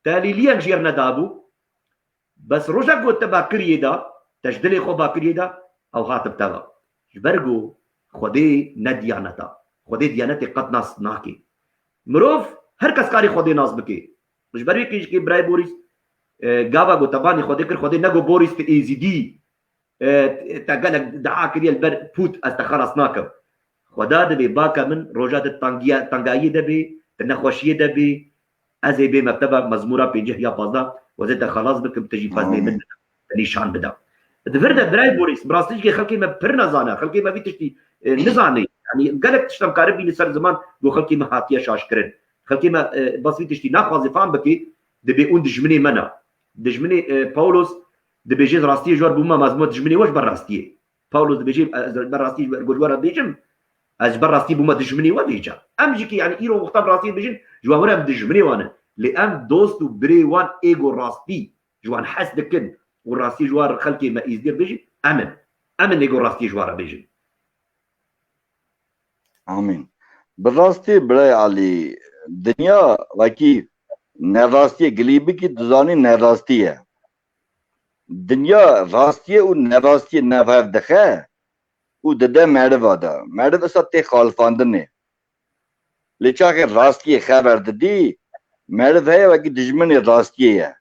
تا ليليان جير ندابو بس روجا قلت باكر يدا تجدلي خو باكر يدا او هاتب تغا جبرغو خدي نديانتا خودی دیانت قط ناس ناکی مروف هر کس کاری خودی ناس بکی مش بری کی برای بوریس گاوا گو تبانی خودی کر خودی نگو بوریس تی ایزیدی تا قالك دعا كريا البر فوت استخلص ناكم خدا دبي باكا من روجات الطنقاية دبي تنخوشية دبي ازي بي مكتبه مزموره بيجه يا بازا وزيت خلاص بكم تجي فازني من نيشان بدا دفرد براي بوريس براستيجي خلقي ما برنا زانا خلقي ما بيتشتي نزاني يعني قالك تشتم كاربي لسر زمان لو خلقي ما هاتيه شاشكرن خلقي ما بس بيتشتي ناخذ فهم بكي دبي اون دجمني منا دجمني باولوس دبي جي راستي جوار بوما مزموت دجمني واش براستي باولوس دبي جي براستي جوار بيجم از براستي بوما دجمني وبيجا امجيكي يعني ايرو وقت براستي بيجن جوار دجمني وانا لان دوست بريوان ايجو راستي جوان حس دكن والراستي جوار خلقي ما يزدير بيجي امن ايجو راستي جوار بيجي آمین. براستی برای علی دنیا وکی نراستی گلیبی کی دزانی نراستیه دنیا راستیه و نراستی نفر دخه او دده مرد دا مرد اصلا تی خالفاندنه لیچا که راستی خبر دادی مرد هیا وکی دجمن راستیه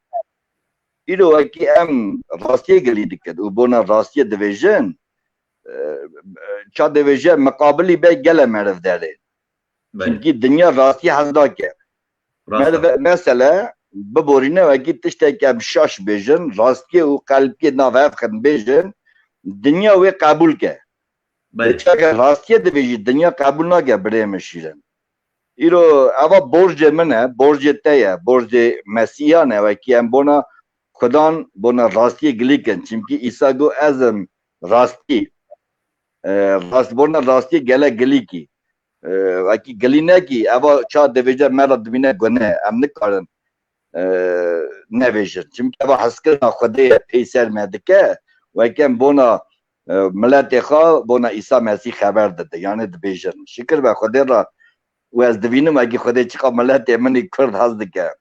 ایرو وکی ام راستی گلیدی کد و بونا راستی دویژن چا دویژن مقابلی به گله مرد داره چونکی دنیا راستی حزدا که مثلا ببورینه وکی تشته که شاش بیجن راستی و قلبی نافف خن بیجن دنیا وی قبول که لیچا که راستی دویژی دنیا قبول نگه برای مشیرن ایرو اوا برج منه برج تیه برج مسیحانه وکی ام بونا خدان بونا راستی گلیکن چونکی عیسی گو ازم راستی راست بونا راستی گله گلیکی وکی گلی نکی اوا چا دویجه مرا دبینه گونه ام نکارن نویجن چونکی اوا حسکرنا خوده پیسر مدکه وکی ام بونا ملت خواه بونا عیسی مسیح خبر داده یعنی دبیجن شکر به خوده را و از دبینم اگه خوده چقا ملت منی کرد هست که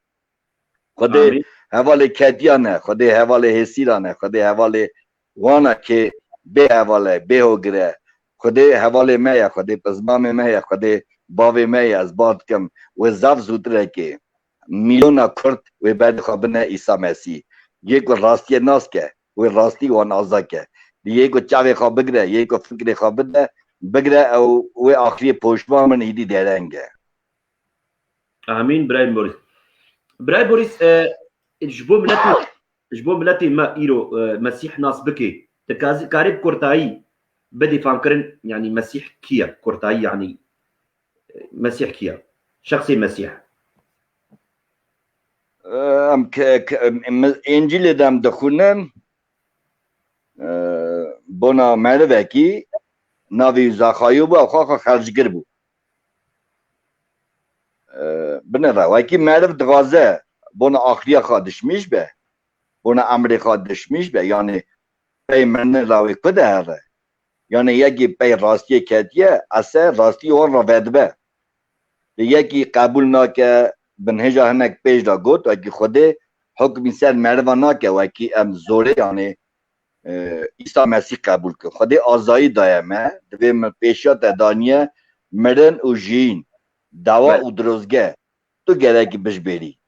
خوده حواله کتیانه خوده حواله حسیرانه خوده حواله وانا که به حواله به هگره خوده حواله میه خوده پزمام میه خوده باوی میه از باد کم و زف زودره که میلیونا کرد و بعد خوابنه عیسی مسیح یک راستی ناس که و راستی وان آزا که یک چاوی خواب بگره یک فکر خواب بده بگره و آخری پوشما من ایدی درنگه امين براي بوريس جبو ملتي ما ايرو مسيح ناس بكي تكازي كاريب كورتاي بدي فانكرن يعني مسيح كيا كورتاي يعني مسيح كيا شخصي مسيح ام انجیل دم دخونن بنا مرد کی ناوی زخایو با خاخ خرجگر بو بنه را وکی مرد دغازه بنا آخری خادشمیش به بنا امریکا دشمیش به یعنی پی من راوی کده هره یعنی یکی پی راستی کتیه اسه راستی اور را ودبه یکی قبول ناکه بنهجا هنک پیش دا گوت وکی خوده حکمی سر مردوان ناکه وکی ام زوره یعنی عیسی مسیح قبول که خوده آزایی دایمه دوی پیشات دانیه مرن و جین دوا و دروزگه تو گرکی بش بری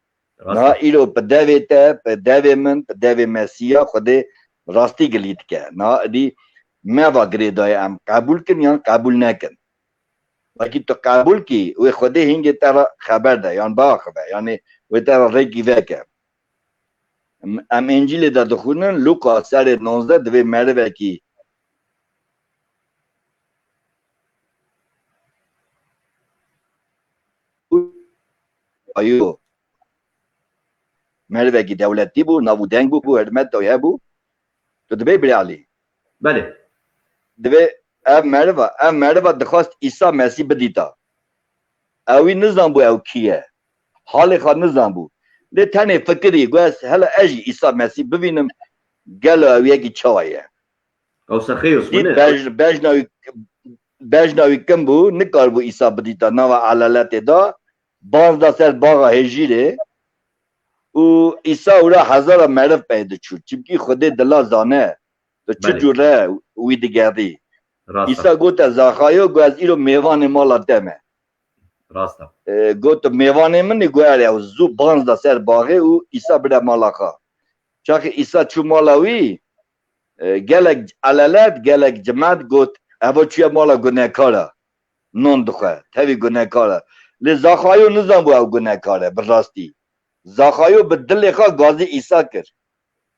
نه ایرو پا دوی تا پا دوی من پا دوی مسیح خوده راستی گلید که نه دی موا گری دای ام قبول کن یا قبول نکن وکی تو قبول کی و خوده هنگی تر خبر ده یعنی با خبر یعنی و تر ریکی وکه ام انجیل دا دخونن لوکا سر 19 دوی مرد وکی ayı merveki devletli bu, navuden bu, hürmet doya bu. Dve bir ali. بله Dve ev merva dixwast İsa Mesih bidîta. Ew nizan bu ew kiye. Halê xwe nizan bû. Lê tenê fikirî gues hele ez jî İsa Mesih bibînim gelo ew yekî çawa ye. او سخيوس Bejnavî kim bû nikar bû İsa bidîta nava alaletê da bazda ser bağa hêjîrê û İsa ûra hezara meriv pey diçû. Çimkî Xwedê dila zane tu çi cure wî digerî. İsa gote Zaxayo guez îro mêvanê mala te me. راستا Got mêvanê min ê guere ew zû bazda ser baxê û İsa bire mala xwe. Çaxê İsa çû mala wî gelek elelet gelek cimet got ev çûye mala gunekara non dixwe tevî gunekara. Lê Zaxayo nizan bû ew gunekar e bi rastî. Zaxayo bi dilê xwe gazî İsa kir.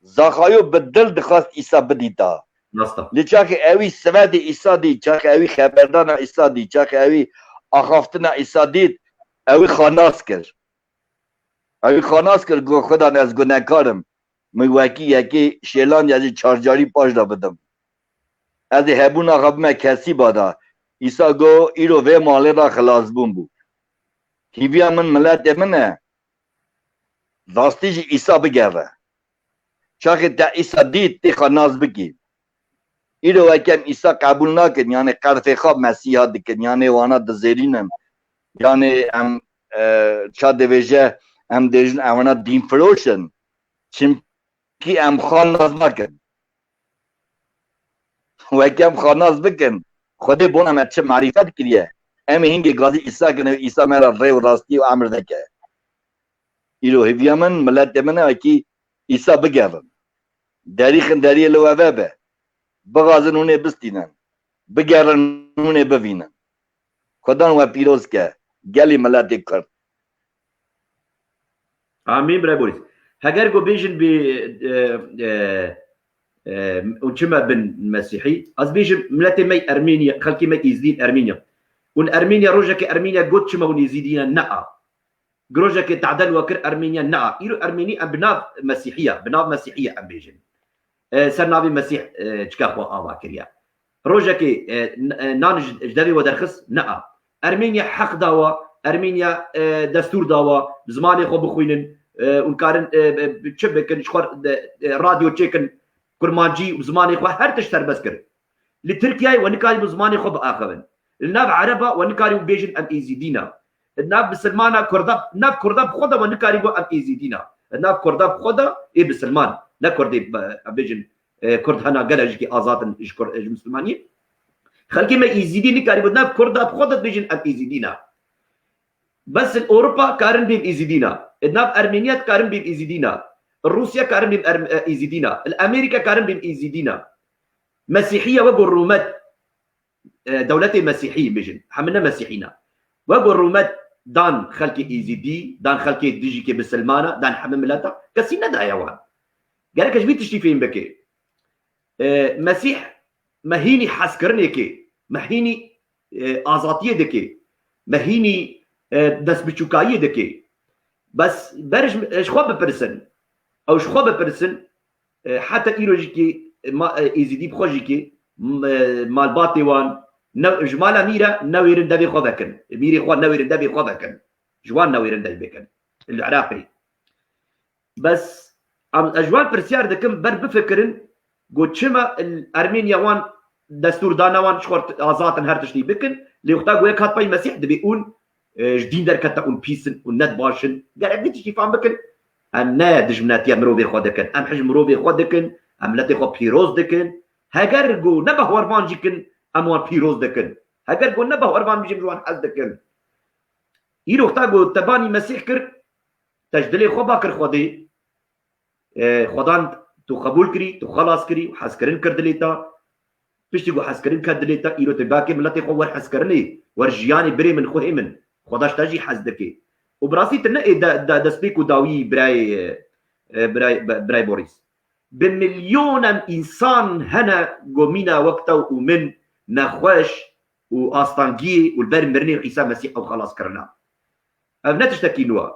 Zaxayo bi dil dixwast İsa bidîta. راستا Lê çaxê ewî sivedê İsa dît, çaxê ewî xeberdana İsa dît, çaxê ewî axaftina İsa dît, ewî xanas kir. Ewî xanas kir got Xwedan ez gunekarim. Min wekî yekê şêlan ya jî çarcarî paş da bidim. Ez ê hebûna xwe bime kesî bada. İsa got îro vê malê ra xilasbûn bû. Hîviya min miletê min e rastî jî İsa bigere. Çaxê te İsa dît tê xwe nas bikî. ایرو وکم ایسا قبول نکن یعنی قرفه خواب مسیحا دکن یعنی وانا دزیرینن یعنی ام چا دویجه ام دیجن اوانا دین فروشن چمکی ام خاناز نکن وکم خاناز بکن خودی بون ام چه معرفت کریه ام هنگی گازی ایسا کنه ایسا مرا ری و راستی و امر دکه ایرو هیویا من ملت منه وکی ایسا بگرن داریخن داری لو اوه بغازن اونه بستینن بگرن اونه ببینن خدا و پیروز که گلی ملت کرد آمین برای بوریس هگر گو بیجن بی وچما بن مسيحي از بيجم ملتي مي ارمينيا خلكي مي يزيد ارمينيا ون ارمينيا روجك ارمينيا قد شما ون يزيدين نقا جروجك تعدل وكر ارمينيا نقا يرو ارميني بناف مسيحيه ام بيجن سرنابي مسيح تشكاخوا اوا كريا روجك نانج جدوي ودرخص نقا ارمينيا حق داوا ارمينيا دستور داوا زماني خو بخوينن ونكارن تشبكن شخور راديو تشيكن كرمانجي وزماني خو هر تشتر بس كر لتركيا ونكاري بزماني خو باخبن الناب عربا ونكاري بيجن ام ايزيدينا الناب بسلمانا كرداب ناب كرداب خدا ونكاري بو ام ايزيدينا الناب كرداب خدا اي بسلمان لا كردي بيجن كرد هنا قالج ازات مسلماني خلكي ما ايزيدي نكاري ناب كرداب خدا بيجن ام ايزيدينا بس الاوروبا كارن بين ايزيدينا الناب ارمينيا كارن بين ايزيدينا روسيا كارن بين ايزيدينا الامريكا كارن بين ايزيدينا مسيحيه وقرومات دولتي مسيحيه بيجن حملنا مسيحينا وقرومات دان خلكي ايزيدي دان خلكي ديجي كي بسلمانه دان حمم ملاتا كسينا دايوان قال لك ايش بيتشتي فين بكي مسيح مهيني حسكرني كي مهيني ازاتيه دكي مهيني دس بچوكايه دكي بس برج شخوب ببرسن او شخوب ببرسن حتى ايروجيكي ايزيدي بخوجيكي مال باطيوان جمالا ميرا نويرن دبي خذكن ميري خو نويرن دبي خذكن جوان نويرن دبي بكن العراقي بس اجوان برسيار دكم بر بفكرن قوتشما الارمينيا وان دستور دانا وان شخورت ازاتن هرتشتي بكن ليختا قويك هات باي مسيح دبي اون جدين در كتا اون بيسن ونت باشن قال بيتشي فهم بكن ام نادج مناتيا مروبي خودكن ام حجم مروبي خودكن ام لتي خو بيروز دكن هاجر جو نبه وربان جيكن اموان بيروز دكن هاجر جو نبه وربان بيجي جوان حز دكن يروح تاغو تباني مسيح كر تجدلي خو باكر خودي خدان تو قبول كري تو خلاص كري وحسكرين كردليتا بيشتي جو حسكرين كردليتا يرو تباكي ملتي خو ور حسكرني ورجياني بري من خو همن خداش تاجي حز دكي وبراسي تنقي دا سبيكو داوي براي بوريس بمليون انسان هنا قومينا وقتا ومن نخوش واستانجي والبر مرني عيسى مسيح او خلاص كرنا ابنا تشتكي نوا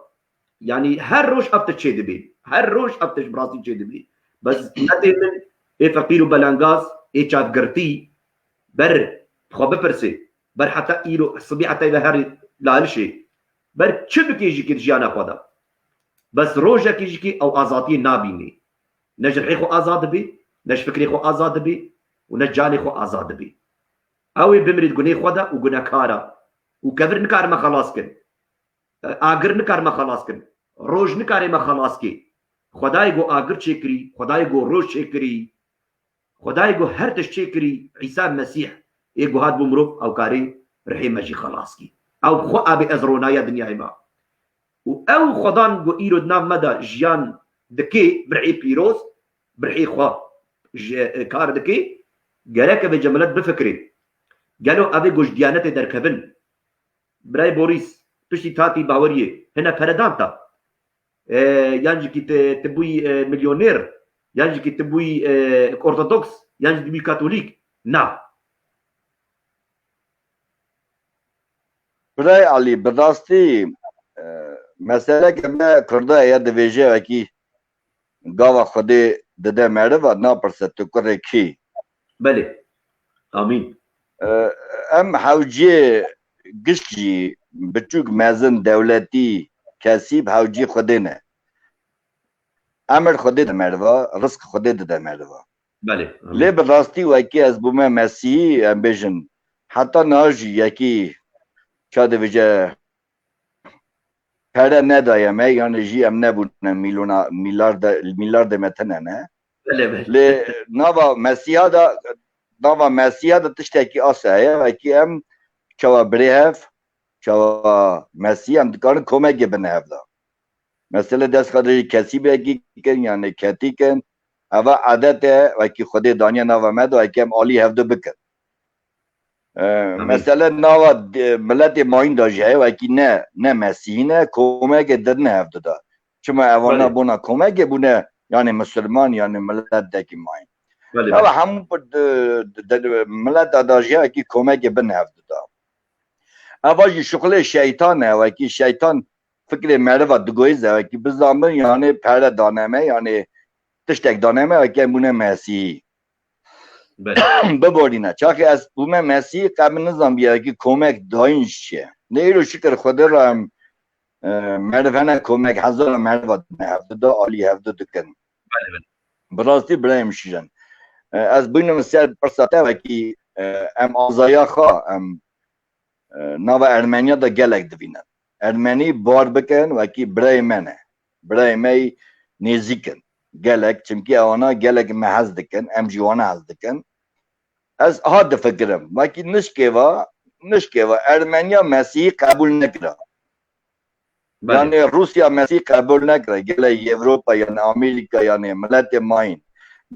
يعني هر روش ابتش شي دبي هر روش ابتش براسي شي دبي بس نتي من اي فقير بلانغاز اي شاف قرتي بر خو بفرسي بر حتى ايرو الصبيحه تاي هاري لا شيء بر تشبك يجي كي جانا خدا بس روجا كي يجي او ازاتي نابيني نجرحي خو ازاد بي نج فكري خو ازاد بي ونجاني خو ازاد بي اوي بمريد غني خدا وغنا كارا وكبر نكار ما خلاص كن اگر نكار ما خلاص كن روج نكار ما خلاص كي خداي گو اگر چكري خداي گو روج چكري خداي گو هر تش چكري عيسى مسيح اي گو هاد بمرو او كاري رحيم مجي خلاص كي او خو ابي ازرونا يا دنيا ما او خدان گو ايرود نام مدى جيان دكي برعي بيروز برعي خوا كار دكي قالك بجملات بفكري قالوا ابي گوش ديانتي دركبن براي بوريس تشتي تاتي باوريه هنا فردانتا يعني كي تبوي مليونير يعني كي تبوي ارثوذكس يعني تبوي كاثوليك نا براي علي براستي مسألة كما كردا يا دبيجة أكيد قاوا خدي دده معرفة نا برسة تكره كي بله آمين ام حوجي قشجي بتشوك مازن دولتي كاسيب حوجي خدينا امر خدي ده معرفة رزق خدي ده معرفة بله لێ بەڕاستی وەکی ئەس بوومە مەسی ئەم بێژن حتا ناژی یەکی چا دەبێژە پەرە نەدایەمە یانە ژی ئەم نەبوونە میلیاردە مەتنەنە لێ ناوا مەسییا دا tiştekî asa heye wekî em çawa birê hev çawa mesî em dikarin komekê bin hev da mesele dest xwe kesî vekî kirin yani ketî kirin eva adet e wekî Xwedê daniye nava me da wekî em alî hevdû bikin mesele nava miletê mayîn da jî heye wekî ne mesî ne komekê dirine hevdû da çima evana bûna komekê bûne yani Müslüman yani miletekî mayîn Eva hemû millet da jî wekî komekê bin hevdû da eva jî şuxulê şeytan e wekî şeytan fikrê meriva digoîze wekî bizamin yani pere daneme yani tiştek daneme wekî em bûne mesî biborîne çaxê ez bûme mesî qebin nizanbiye wekî komek dayîn çi ye lê îro şikir Xwedê ra em meriv hene komek hezara meriva dine hevdû da alî hevdû dikin bi rastî birayê şîrin ez bûnim ser pirsa te wekî em azaya xwe em nava Ermeniya da gelek dibînin Ermenî bar bikin wekî birayê me ne birayê me nêzîkin gelek çimkî ewana gelek me hez dikin em jî wana hez dikin ez ha difikirim wekî nişkêva Ermeniya Mesîhî qebûl nekira yani Rusya Mesîhî qebûl nekira gelek Ewropa yani Amerîka yani miletê mayîn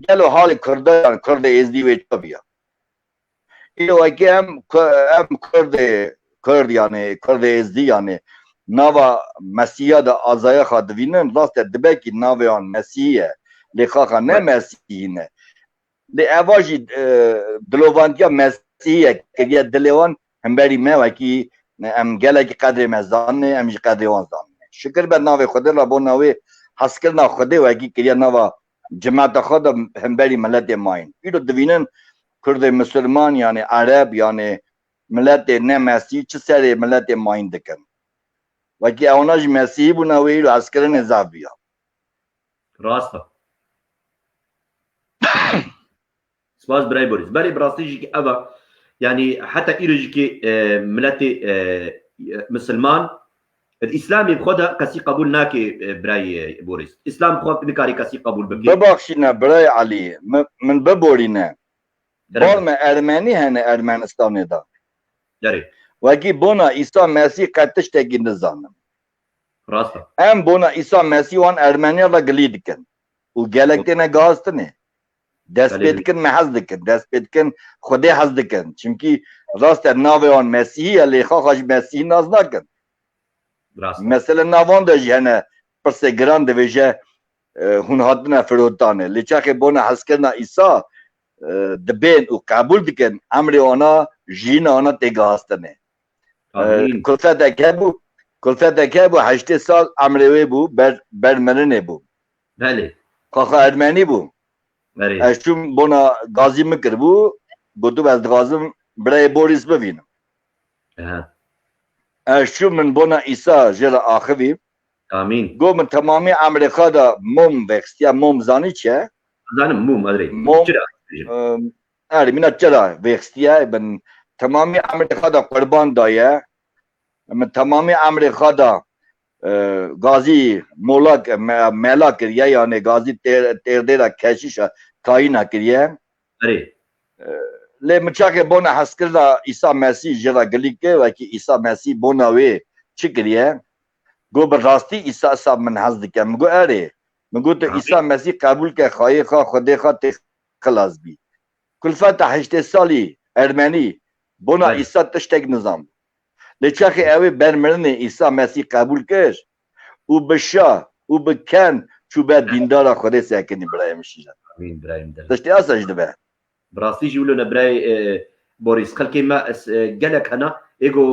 gelo halê Kurda Kurdê êzdî wê çabiya îro wekî em Kurd yani Kurdê êzdî yani nava Mesîya da azaya xwe divînin rast e dibekî navê wan Mesîhî ye lê xaxa ne Mesîhî ne lê eva jî dilovantiya Mesîhî ye kiriye dilê wan hemberî me wekî em gelekî qedrê me zanî em jî qedrê wan zanî şikir be navê Xwedê ra bo navê hezkirina Xwedê wekî kiriye nava cemata xwe da hemberî miletê mayîn îro divînin Kurdê Müslüman yani Ereb yani miletê ne Mesîhî çi serê miletê mayîn dikin wekî ewana jî Mesîhî bûne wê îro hezkirinê zav biya rast e spas birayê Boris berê bi rastî jî eva yani heta îro jî kê miletê Müslüman İslamê xwe de kesî qebûl nake birayê Boris İslam xwe nikarî kesî qebûl bike bibexşîne birayê Elî min biborîne bal me Ermenî hene Ermenistanê da derê wekî bona İsa Mesîh qet tiştekî nizanin rast e em bona İsa Mesîh wan Ermeniya ra gilî dikin û gelek tê ne gihastinê dest pê dikin me hez dikin dest pê dikin Xwedê hez dikin çimkî rast e navê wan Mesîhî ye lê xaxa jî Mesîhî naz nakin mesele navan da jî hene pirsê giran dibêje hûn hatine firotanê lê çaxê bona hezkirina İsa dibên û qebûl dikin emrê wana jîna wana tê gihastinê kulfetek hebû heştê sal emrê wê bû bermirinê bû xaxa Ermenî bû ez çûm bona gazî min kirbû gotum ez dixwazim birayê Boris bivînim ez çûm min bona İsa ji ra axivî got min temamî emrê xwe da mom vexistiya mom zanî çi ye mom erê mîna çira vexistiye bin temamî emrê xwe da qurban daye min temamî emrê xwe da gazî molak mela kiriye yani gazî têrdêra keşîşa tayîna kiriye lê min çaxê bona hezkirina İsa Mesîh ji ra gilî kir wekî İsa Mesîh bona wê çi kiriye got bi rastî İsa min hez dike min got erê min got tu İsa Mesîh qebûl ke xayê xwe Xwedê xwe tê xilas bî kulfeta heştê salî Ermenî bona İsa tiştek nizam lê çaxê ew ê bermirinê İsa Mesîh qebûl kir û bi şa û bi ken çûbe dîndara Xwedê sekinî birayê min şîrin tiştê asa jî dibe bi rastî jî wilo ne birayê Boris xelkê me gelek hene êgo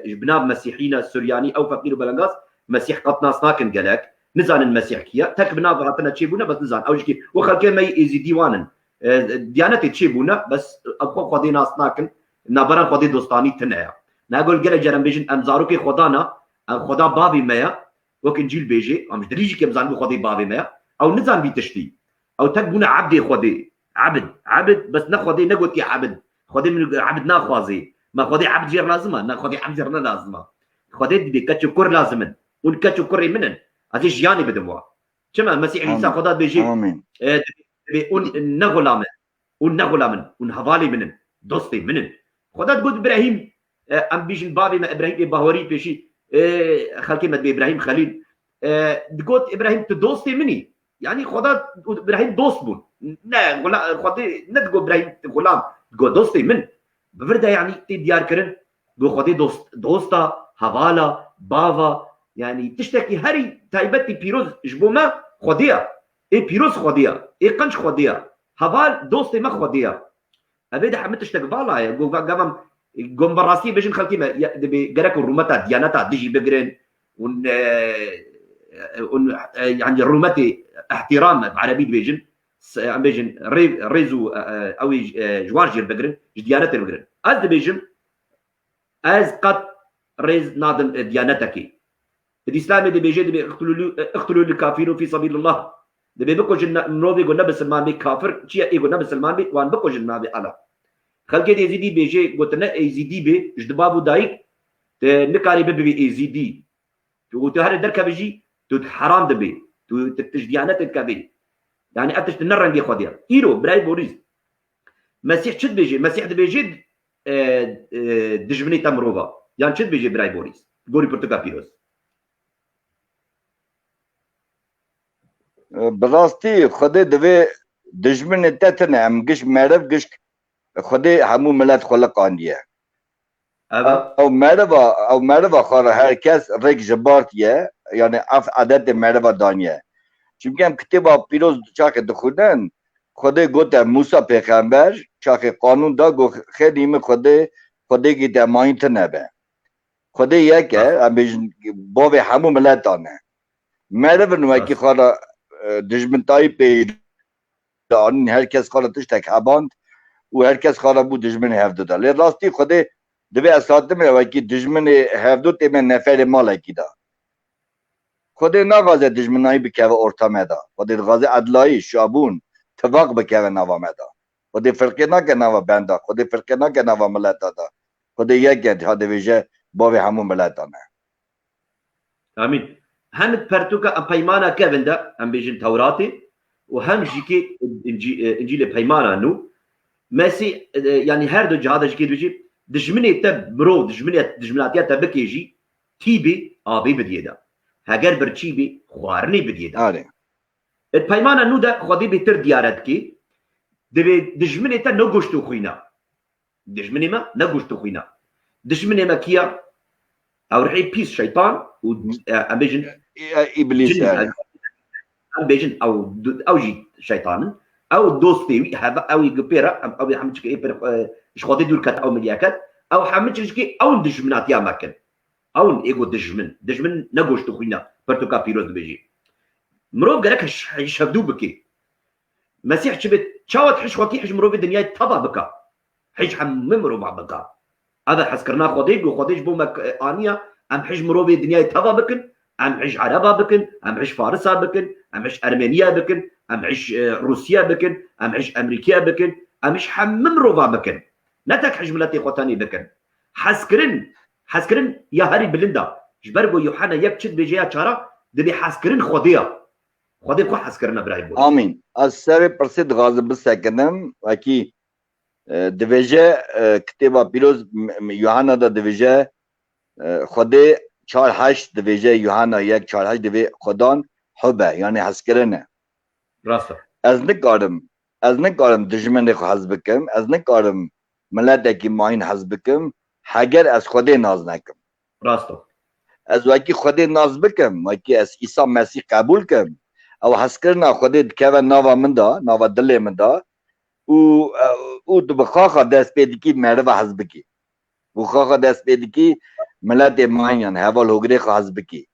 ji binav Mesîhîna Suryanî ew feqîr û belengaz Mesîh qet nas nakin gelek nizanin Mesîh kiye tek binav hatine çêbûne bes nizan ew jî kî we xelkê me êzîdî wan in diyanetê çêbûne bes ew xwe Xwedê nas nakin naberan Xwedê dostanî tune ye nagol gelek cerem bêjin em zarokê Xweda ne em Xweda bavê me ye wek İncîl bêje em ji dilî jî kêm zanî Xwedê bavê me ye ew nizan vî tiştî ew tek bûne ebdê Xwedê عبد بس نخودي نقول كي عبد خودي من عبد ناخوازي ما خودي عبد جير لازمه نا خودي عبد جير لازمه خودي دي كاتشو كور لازمن والكاتشو كوري منن هذه جياني بدموا كما مسيح عيسى خدا بيجي آمين بيقول نغلامن ونغلامن ونهضالي منن دوستي منن خدا تقول ابراهيم ام بيجن بابي ما ابراهيم باهوري بيشي خالكي مد ابراهيم خليل تقول ابراهيم تدوستي مني يعني خدا ابراهيم دوست بون لا خدا ندقو ابراهيم غلام تقول دوستي من بفردا يعني تي ديار كرن تقول خدا دوستا هوالا بافا يعني تشتكي هري تايبتي بيروز جبوما خديا اي بيروز خديا اي قنش خديا هفال دوستي ما خديا ابدا حمت تشتك فالا يقول قام قوم براسي بيجن خلكي ما قالك الروماتا دياناتا ديجي بقرن ون يعني الروماتي احترام بعربي بيجن عم بيجن ريزو او جوارجير بقرن ديانات بقرن از بيجن از قد ريز نادم ديانتك الاسلام دي بيجي دي اقتلوا الكافرين في سبيل الله دي بيكو جن نوبي قلنا بسلمان بي كافر شيء اي قلنا بسلمان بي وان بكو جن بي على خلقي دي زيدي بيجي قلنا اي زيدي بي جدبابو دايك نكاري بي اي زيدي وتهر دركه بيجي تو حرام دبي تو تجديانات الكبي يعني اتش تنرن دي خديا ايرو براي بوريس مسيح شد بيجي مسيح دي بيجي دجمني تمروبا يعني شد بيجي براي بوريس غوري برتقال بيروس براستی خدا دوی دشمن تتنه هم گش معرف گش خدا همو ملت خلق آنیه او معرف خاره هر کس ریک جبارتیه یعنی اف عدد معرف دانیه چونکه هم کتابا پیروز چاک دخودن خدا گوت موسی پیغمبر چاک قانون دا گو خیلی می خدا گی دماین تنبه خدا یکه هم بیشن باوی همو ملت دانه معرف نوکی خاره دشمن تایی پیدان herkes خاله تشتک هباند و herkes خاله بود دشمن هفته دا لی راستی خود دوی اساده می روی که دشمن هفته تیمه نفر مالکی دا خود نغازه دشمنایی بکوه ارتامه دا خود غازه عدلایی شابون تواق بکوه نوامه دا خود فرقی نکه نوا بنده خود فرقی نکه نوا ملت دا خود یک گرد ها دویجه باوی همون ملت دانه امين هم برتوكا بيمانا كيفن ده هم بيجن توراتي وهم جيكي انجيل بيمانا نو ماشي يعني هر دو جهاد جيكي بيجي دجمني تب برو دجمناتيا تبكي جي تيبي ابي بديدا هاجر برچيبي خوارني بديدا آره البيمانا نو ده خدي بتر ديارتكي دجمني تا نغشتو خوينا دجمني ما نغشتو خوينا دجمني ما كيا او رحي بيس شيطان و امبيجن ابلیس آره امبيجن او جي شيطان او دوستي هذا او يقبيرا او يحملك ايه شخوتي دول كات او ملياكات او حملك او دجمنات يا ماكن او ايغو دجمن نغوش تخوينا برتوكا بيروز بيجي مرو قالك يشهدوا بكي مسيح شبت شاوت حش وكي حش مرو بالدنيا تبا بكا حش حم مرو بكا هذا حسكرنا خديج وخديج بومك انيا ام حج مروبي الدنيا تبا بكن ام حج عربا بكن ام حج فارسا بكن ام حج ارمينيا بكن ام حج روسيا بكن ام حج امريكا بكن ام حج حمم روبا بكن نتك حج ملتي خوتاني بكن حسكرن يا هاري بلندا جبرغو يوحنا يكشد بيجيا شارا دبي حسكرن خديا خو حسكرنا ابراهيم آمین از سر پرسید غازه بسکنم وکی دویجه کتابا پیروز یوحنا دا دویجه خدا 4-8 دویجه یوحنا 1-4-8 دوی خدان حبه یعنی حسکرنه راستا از نکارم دشمن خو حز بکم از نکارم ملت کی ماین حز بکم هگر از خدا ناز نکم راستا از وکی خدا ناز بکم وکی از عیسی مسیح قبول کم او حسکرنا خدا دکوه ناوا من دا ناوا دل من دا او تو بخواخا دست پیدکی مرد حز بکی بخواخا دست پیدکی ملت ماین هوال هگره خو حز بکی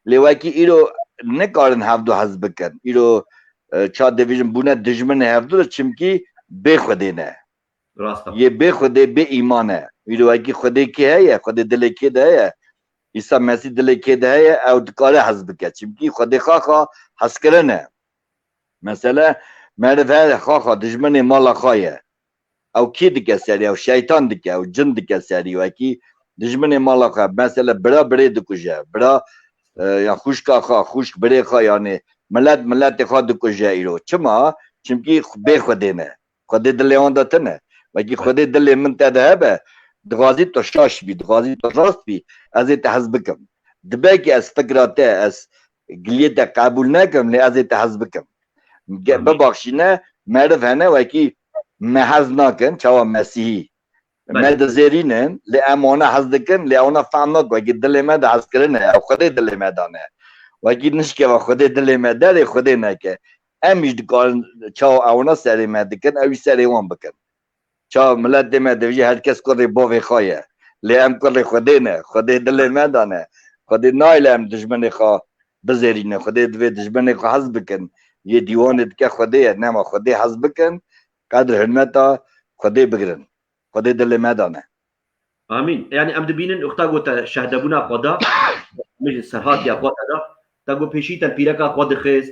لیواکی ایرو نکارن هفدو حز بکن ایرو چا دیویژن بونه دجمن هفدو چمکی بے خودی نه راستا ये बेखुदे बे ईमान है वीडियो की खुदे की है या खुदे दिले की है ईसा मसीह दिले की है और तकारे हस्ब के चिमकी खुदे खा हस्करन है mesela مرد هر خاخا دجمن مالا خایه او کی دکه سری او شیطان دکه او جن دکه سری و کی دجمن مالا خا مثلا برا بره دکوجه برا یا خوشکا خا خوشک بره خا یعنی ملت خا دکوجه ایرو چما چمکی به خوده نه خوده دل اون داتنه و کی خوده دل من تده به دغازی تو شاش بی دغازی تو راست بی از حزبکم دبکی از فکراته از گلیت قبول نکم لی از حزبکم ببخشینه مرد هنه و کی محض ناکن چاوا مسیحی مرد زیرینن لی امانه حض دکن لی اونا فهم ناک و کی دل مد حض کرنه او خود دل مدانه و کی نشکه و خود دل مداره خود نکه امیش دکان چاوا اونا سری مدکن اوی سری وان بکن چاوا ملت دمه دویجه هر کس کره باوی خواهی لی ام کره خود نه خود دل مدانه خود نایل ام دشمن خواه بزرینه خود دوی دشمن خواه حض بکن یه دیوانت که خوده نما خوده حض بکن قدر حرمتا خوده بگرن خوده دل مدانه آمین يعني ام دبينن اختا قوتا شهدبونا خدا مش سرحات يا خدا دا تاقو پیشیتا پیرکا خود خیز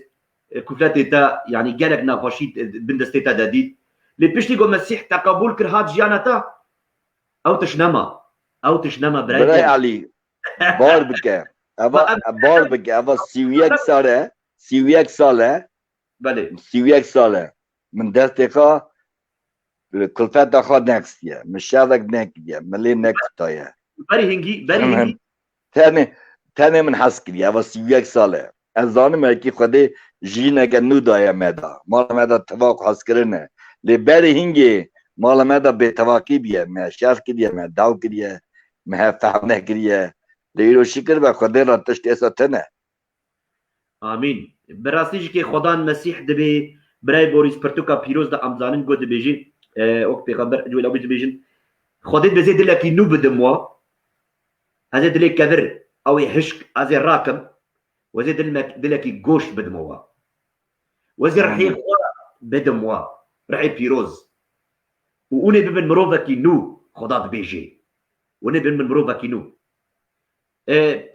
کفلت تا يعني جالك ناخوشيت بندستي تا داديد لي بيشتي قو مسيح تقبول كر هاد جيانتا او تشنما برای علی بار بکه بار بکه اوا 31 ساله بله 31 ساله من دست خواه کلفت خواه نکستیه مشاوک نکیه ملی نکستایه بري هنگي تنه من حس کریه اوا 31 ساله از دانم اکی خوده جینه که نو دایه مدا مال مدا تواق حس کرنه لی بری هنگی مال مدا به تواقی بیه مه شرف کریه مه داو کریه مه فهمه کریه لیرو شکر به خوده را تشت ایسا تنه آمین براستی که خدا مسیح دبی برای بوریس پرتوکا پیروز دا امزانن گو دبیجی اوک پیغمبر جویل آبی دبیجن خودت بزی دلکی نو بدموا هذا دلك كذر او يحشك هذا راكم وزي دلكي جوش بدموا وزي رحيل بدموا رحيل بيروز ووني بمن مروفكي نو خداد بيجي وني بمن مروفكي نو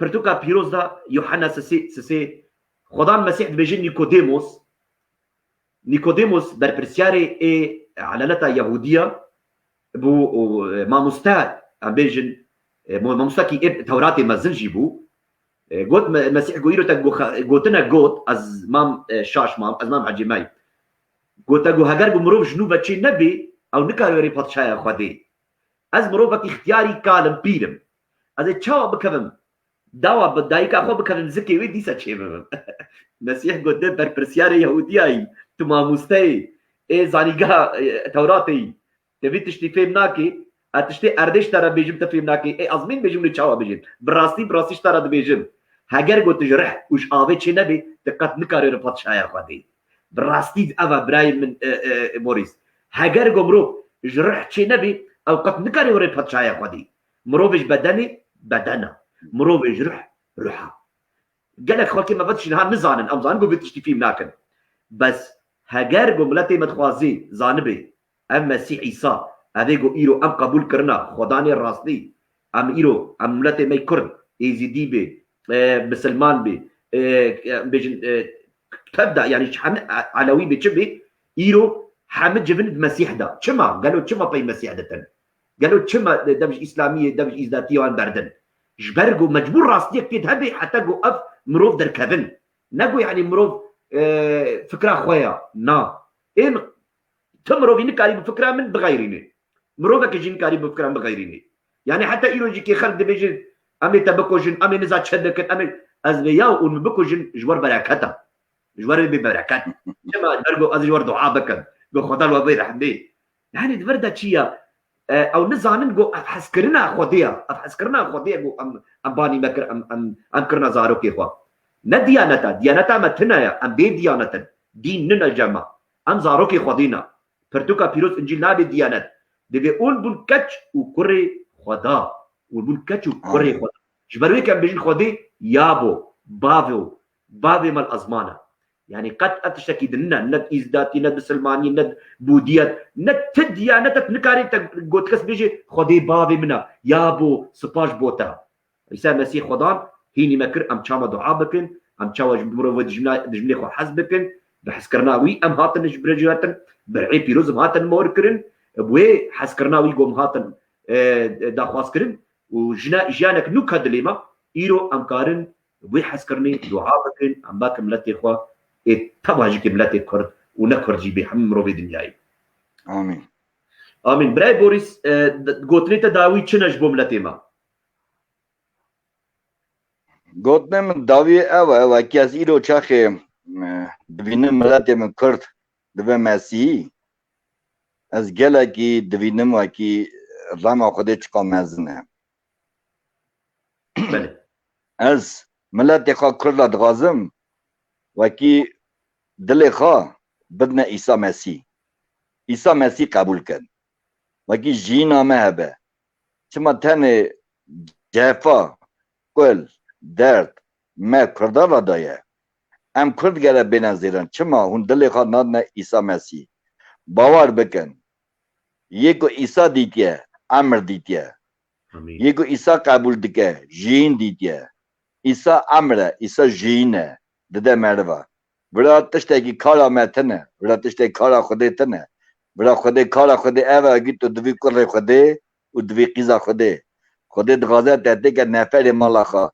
برتوكا بيروز دا يوحنا سسي خدان مسيح بيجي نيكوديموس بربرسياري على لتا يهودية بو ماموستا عم بيجن ماموساكي توراتي مازنجي بو قلت مسيح قويرو قلتنا قلت از مام شاش مام از مام عجيماي قلت اقو هاگر قو مروف جنوبة چي نبي او نكارو يري پادشايا خودي از مروفك اختياري كالم بيرم از چاوا بكوم داوا بدايكا خو بكوم زكي وي ديسا چي بمم مسيح قلت برپرسياري يهودياي تو ماموستاي زانيگا توراتي تبي تشتي فهم ناكي اتشتي اردش ترى بيجم تفهم ناكي ازمين بيجم لچاوا بيجم براستي ترى بيجم هاگر قلت جرح وش آوه چه نبي دقت نكاري رو پادشايا خودي براستي اوا براي من موريس هاگر قمرو جرح چه نبي او قط نكاري رو پادشايا خودي مروفش بدنه مروفش روحه قالك خالكي ما فتش نهار نزانن ام زان قو بتشتي فيهم ناكن بس هاگر قملتي متخوازي زانبي ام مسيح عيسى هذا ايرو ام قبول کرنا خداني راستي ام ايرو ام ملتي مي كرد ايزيدي بي بسلمان بي بيجن تبدا يعني علوي بتشبي ايرو حامد جبن المسيح ده شما قالوا شما باي مسيح ده قالوا شما دمج اسلاميه دمج ازداتيه وان بردن جبرقوا مجبور راستي كتير هبي حتى جو اف مروف در كفن نقو يعني مروف فكره خويا نا ايه تمرو فيني كاري بفكره من بغيريني مروفك جين كاري بفكره من بغيريني يعني حتى ايرو جي خرد بيجي امي تبكو جن امي نزات شدكت امي ازبياو ون بكو جن جوار بركاته جوار ببركات جما درجو از جوار دعاء بكن جو خدا لو بي رحمي يعني دبردا تشيا او نزانن جو افحسكرنا خوديا جو ام باني مكر ام كرنا زارو كي خوا نديانتا ما تنايا ام بي ديانتا دين ننا الجماعه ام زارو كي خودينا پرتوكا بيروس انجيل نابي ديانت دبي اول بول كاتش وكري خدا والبول كاتش وكري خدا جبروي كان بيجي خدي يابو بافي مال ازمانه يعني قد اتشتكي دنا ند ازداتي ند سلماني ند بوديات ند تديانت نكاري قلت كس بيجي خدي بافي منا يابو سباش بوتا عيسى مسيح خدان هيني مكر ام چاما دعاء بكن ام چاوا جمرو دجملي خو حزبكن بحسكرناوي ام هاتن جبرجاتن برعي بيروز هاتن موركرن بوي حسكرناوي قوم هاتن داخواس كرن وجنا جانك نوكا دليما ايرو امكارن بوي حسكرني دعاء بكن ام باك ملتي خوا تباجي ملتي كرد ونكر جيبي حم روبي دنياي امين امين براي بوريس قوتني تداوي تشنج بوملتي ما گوتنه من داوی او کی از ایرو چاخه دوینم ملت من کرد دو مسیحی از گله کی دوینم و کی رام خودی چقا مزنه بله از ملت خا کرد دغازم و کی دل خا بدنا عیسی مسیح عیسی مسیح قبول کن و کی جینا مهبه چما تنه جفا کل درد ما کردار را دایه ام کرد گره بنظیرن چما هون دل خواه نادن عیسی مسیح باور بکن یکو عیسی دیتیه امر دیتیه یکو عیسی قبول دیگه جین دیتیه عیسی امره عیسی جینه دده مروا برا تشتاکی کارا متنه برا تشتاکی کارا خوده تنه برا خوده کارا خوده اوه اگی تو دوی کر خوده و دوی قیزا خوده خوده دغازه تحته که نفر مالا خواه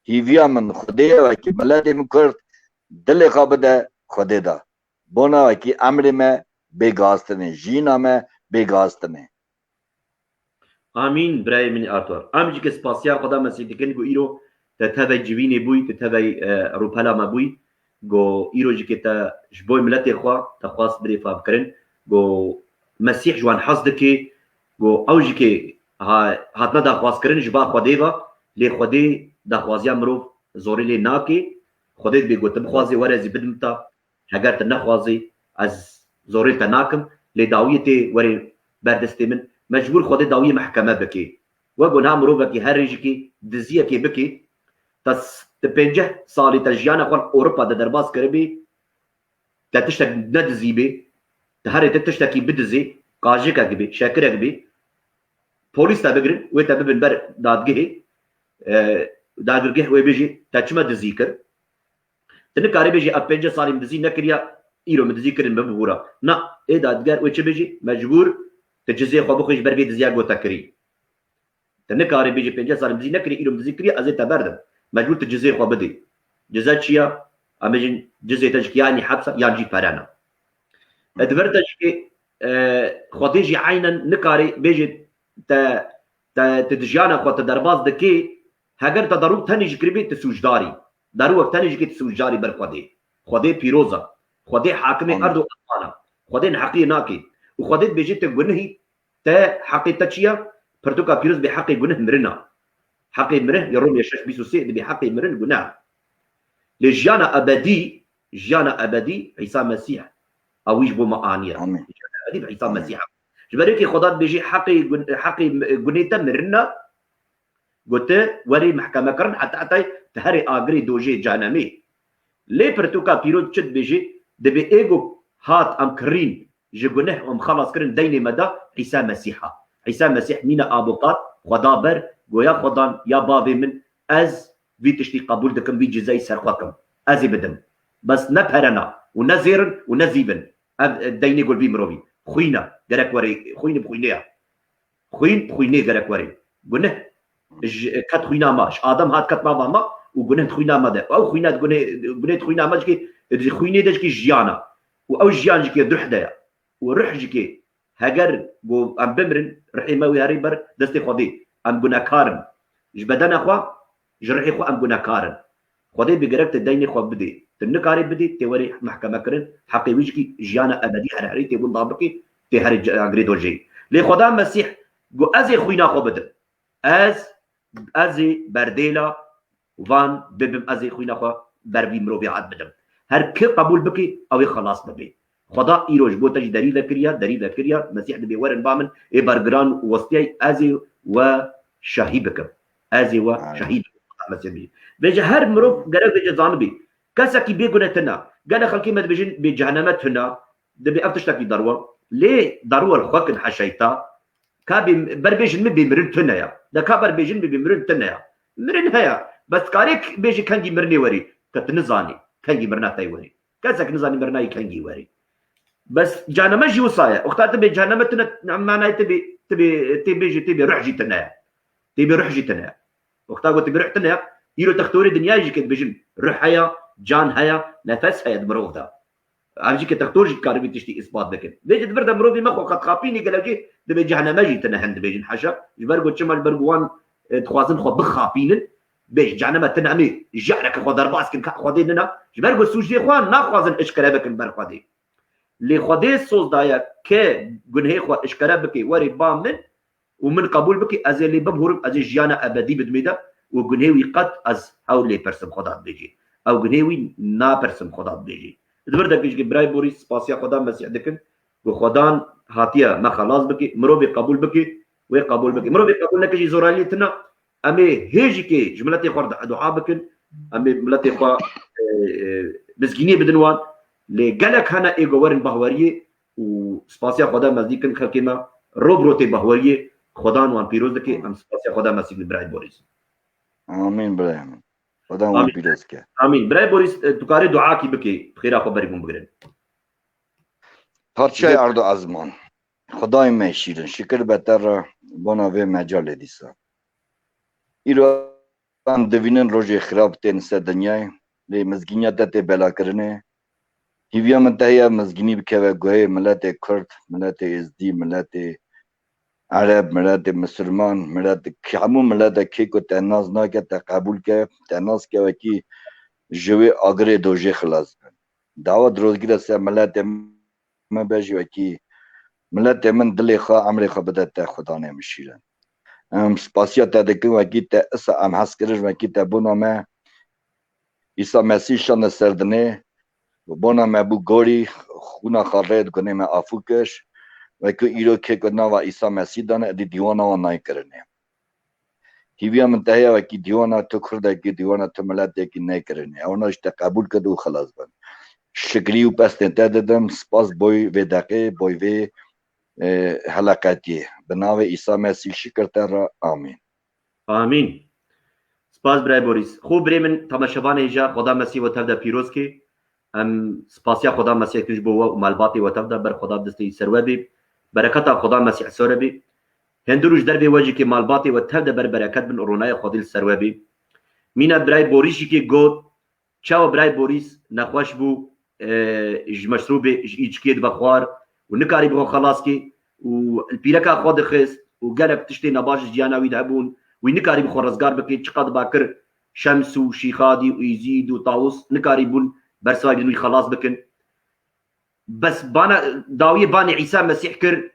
هیویا من خوده و که ملت من کرد دل خواه بده خوده دا بونا و که امر ما بگاستنه جینا ما بگاستنه آمین برای من آرتور آمجی که سپاسیا خدا مسیح دکن گو ایرو تتابع جوینی بوی تتابع روپالا ما بوی گو ایرو جی که تا جبوی ملت خواه تخواست بری فاب کرن گو مسیح جوان حظ دکی گو او جی که هاتنا دخواست کرن جبا خوده و لی خوده دخوازیا مروف زوری لی ناکی خوده بگو تبخوازی ورزی بدمتا اگر تنخوازی از زوری تناکم لی داویتی وری بردستی من مجبور خوده داوی محکمه بکی وگو نام رو بکی هر ریجی کی دزیه کی بکی تس تپنجه سالی تجیان اخوان اوروپا ده درباز کربی تتشتک ندزی بی تهاری تتشتکی بدزی قاجه اگبی شاکر اگبی پولیس تا بگرن و تا ببن بر دادگهی دادگه و بیجی تچما دزی کر تنکاری بیجی اب پنجه سالی مدزی نکریا ایرو مدزی کرن مبهورا نا ای دادگر و چه بیجی مجبور تجزیه خو بخوش بر بيت زياق وتكري تنكاري بيجي بيجي صار مزي نكري إيرو مزي كري أزي تبردم مجبور تجزية خو بدي جزاء شيا أمجن جزية تجك يعني حبسة يعني فرانا أدبرت شيء خديجي عينا نكاري بيجي تدجانا خو تدرباز دكي هاجر تدروب تاني جكري تسوجداري دروب تاني جكي تسوجداري بالخدي خدي بيروزا خدي حاكم أرض وأطانا خدي نحقي ناكي وخدت بيجيت جنهي تا حقي تشيا برتوكا بيروز بحقي جنه مرنا حقي مره يروم يشش بيسو سيد بحقي مرن جناه لجانا أبدي جانا أبدي عيسى مسيح أو يجبو معانية جانا أبدي عيسى مسيح جبريكي خدات بيجي حقي جنيتا مرنا قلت وري محكمة كرن حتى تهري آغري دوجي جانمي ليه برتوكا بيروز شد بيجي دبي إيجو هات أم كرين جگونه ام خلاص کرن دین مدا عیسی مسیحا عیسی مسیح مینا ابوقات خدا بر گویا خدان یا باوی من از وی تشتی قبول دکم وی جزای سرخوکم ازی بدم بس نپرنا و نزیرن و نزیبن دینی گل بی مروی خوینا گرک وری خوین بخوینیا خوین بخوینی گرک وری گونه کت خوینا ماش آدم هات کت ما و گونه خوینا ما ده او خوینا گونه خوینا ماش کی خوینی دش کی جیانا و او جیان کی درحده وروح جكي هجر جو ام بمرن رحي ماوي هاري بر دستي خدي ام جنا كارن جبدنا اخوا جرحي اخوا ام جنا كارن خدي بجربت الدين اخوا بدي تنكاري بدي توري محكمه كرن حقي وجكي جانا ابدي حراري تبون ضابقي تهري جريدو جي لي خدا مسيح جو ازي خوينا اخوا بدر ازي برديلا وان ببم ازي خوينا اخوا بربي مروبي عاد بدم هر كي قبول بكي او خلاص ببي خدا ایروج بوتج دلیل کریا مسیح دبی ورن بامن ای برگران وسطی ازی و شهید بکم ازی و شهید مسیح بيجي هر مروف قال بيجي ظانبي كاسكي بيقول تنا قال خلكي ما بيجين بجهنمت هنا دبي افتشتكي ضروه ليه ضروه الخوك حشيتا كابي بربيجن مبي مرنتنا يا ده كابر بيجن مبي مرنتنا يا مرن هيا بس كاريك بيجي كانجي مرني وري كتنزاني كانجي مرنا تاي وري كسك نزاني برناي كنجي وري بس جهنم جي وصايا وقتها تبي جهنم معناها تبي روح جيتنا تبي روح جيتنا وقتها قلت تبي روح تنا يرو تختوري دنيا يجيك بجن روح هيا جان هيا نفس هيا دمروف ده عارف كي تختور جيت كاربي تشتي اثبات بكن بيجي تبرد مروفي مخو قد خابيني قال جي تبي جهنم جيتنا هند بيجن حشا جبرغو تشمال برغوان تخوازن خو بخابينن بيج جهنم تنعمي جعلك خو درباس كن خوديننا جبرغو سوجي خوان ناخوازن اشكره بكن برخدي لي خدي صوص دايا كي جنهي خو اشكره بكي وري بامن ومن قبول بكي از اللي بمهرم از جيانا ابدي بدميدا وجنهي قد از حولي برسم خدا بيجي او جنهي نا برسم خدا بيجي دبر دقيش براي بوريس سباسيا خدا مسيح دكن وخدان هاتيا ما خلاص بكي مروبي قبول بكي وقبول بكي مروبي قبول نكجي زوراليتنا امي هيجي كي جملتي خرد دعاء بكن امي ملتي خوا مسكينيه بدنوان لقالك هنا ايجو ورن بهوريه وسباسيا خدا مزديكن خلقنا روبروتي بهوريه خدان وان بيروز دكي ام سباسيا خدا مسيح براي بوريس امين براي خدا وان بيروز كي امين براي بوريس تكاري دعاء كي بكي خير خبري بون بگرن پارچای ارد و ازمان خدای میشیرن شکر بهتر بنا و مجال دیسا ایرو هم دوینن روژ خراب تین سر دنیای لی مزگینیا دت بلا کرنه هیویا منتهیا مزگینی بکه و گوه ملت کرد ملت ازدی ملت عرب ملت مسلمان ملت همون ملت که کو تناز ناکه تقبول که تناز که وکی جوی آگره دوژه خلاص دعوت روزگیر سر ملت ما بجی وکی ملت من دلی خواه عمری خواه بدت خدا نمیشیرن ام سپاسیا تدکن وکی تا اسا ام حس کرش وکی تا بونا ما ایسا مسیح شان سردنه و بونا ما بو گوری خونا خارید کنه ما آفوکش وکی ایرو که کنا و ایسا مسیح دانه ادی دیوانا و نای کرنه تیویا منتهیا وکی دیوانا تو کرده کی دیوانا تو ملت یکی نای کرنه اوناش تا قبول کدو خلاص بند شکری و پس نتا دادم سپاس بوی و دقیق بوی و حلقاتی بناو عیسی مسیح شکر تر آمین آمین سپاس برای بوریس خوب برای من تماشاوان ایجا خدا مسیح و تفده پیروز کی ام سپاسیا خدا مسیح کش بوا و مالباتی و تفده بر خدا دستی سروه بی برکتا خدا مسیح سوره بی هندروش در بی وجه که مالباتی و تفده بر برکت بن ارونای خودی سروه بی مینا برای بوریشی که گود چاو برای بوریس نخوش بو مشروب ایچکید بخوار ونكاري بغو خلاص كي والبيركا خود خس وقالك تشتي نباش جيانا ويدهبون ونكاري بخو رزقار بكي تشقد باكر شمس وشيخادي ويزيد وطاوس نكاري بون برسواي بدوي خلاص بكن بس بانا داوية باني عيسى مسيح كر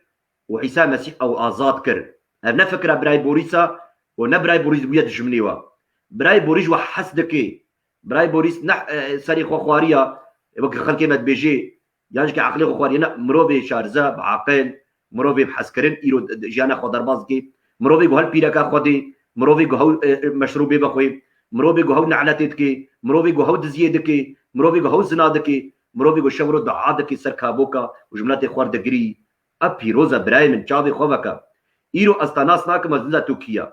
وعيسى مسيح او آزاد كر هبنا فكرة براي بوريسا ونبراي بوريس بيد جمنيوا براي بوريج وحسدكي براي بوريس نح ساري خواريا وقت خلقي مد بيجي يعني كعقلي خوارينا مروبي شارزة بعقل مروبي بحسكرين إيرو جانا خدر بازكي مروبي جوهل بيركا خدي مروبي جوهل مشروبي بخوي مروبي جوهل نعلتك مروبي جوهل دزيدك مروبي جوهل زنادك مروبي جو شورو دعادك سركابوكا وجملات خوار دغري ابي روزا براي من جابي خوبكا إيرو استاناس ناك مزلا توكيا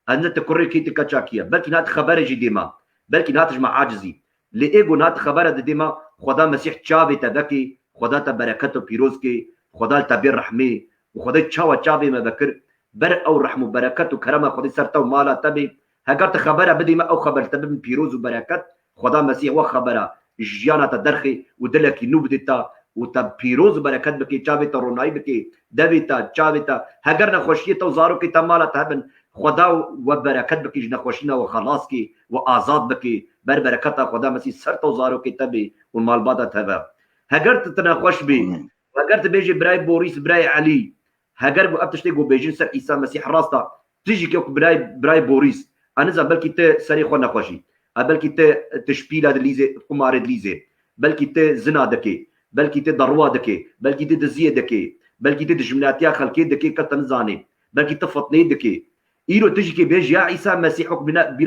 أنت تكرر كي تكاتشاكيا بلكي نات خبر جديما بلكي نات جمع عاجزي لإيجو نات خبر ديما خدا مسيح چاوي تدكي خدا تبركته بيروز كي خدا تبير رحمه وخدا چاوا چاوي ما بكر بر او رحمه بركته كرمه خدا سرته ومالا تبي هاجرت خبره بدي ما او خبر تبي بيروز وبركات خدا مسيح وخبره جيانا تدرخي ودلك نوبدتا وتبيروز وبركات بكي چاوي تروناي بكي دبيتا چاويتا هاجرنا خوشيته وزارو كي تمالا تهبن خدا وبركات بكي جنا خوشينا وخلاص كي وآزاد بكي بر بركته خدا مسيح سرته وزارو كي تبي والمال بادا تبا هاجرت تناخوش بي هاجرت بيجي براي بوريس براي علي هاجر بو ابتشتي جو بيجين سر عيسى مسيح راستا تيجي كيوك براي بوريس انا زبل كي ت سري خو نخوشي بلكي ت تشبيله دليزي قمار دليزي بلكي ت زنا دكي بلكي ت دروا دكي بلكي ت دزيه دكي بلكي ت جملاتيا خلقي دكي كتنزاني بلكي ت فطني دكي ايرو تيجي كي بيجي يا عيسى مسيح بنا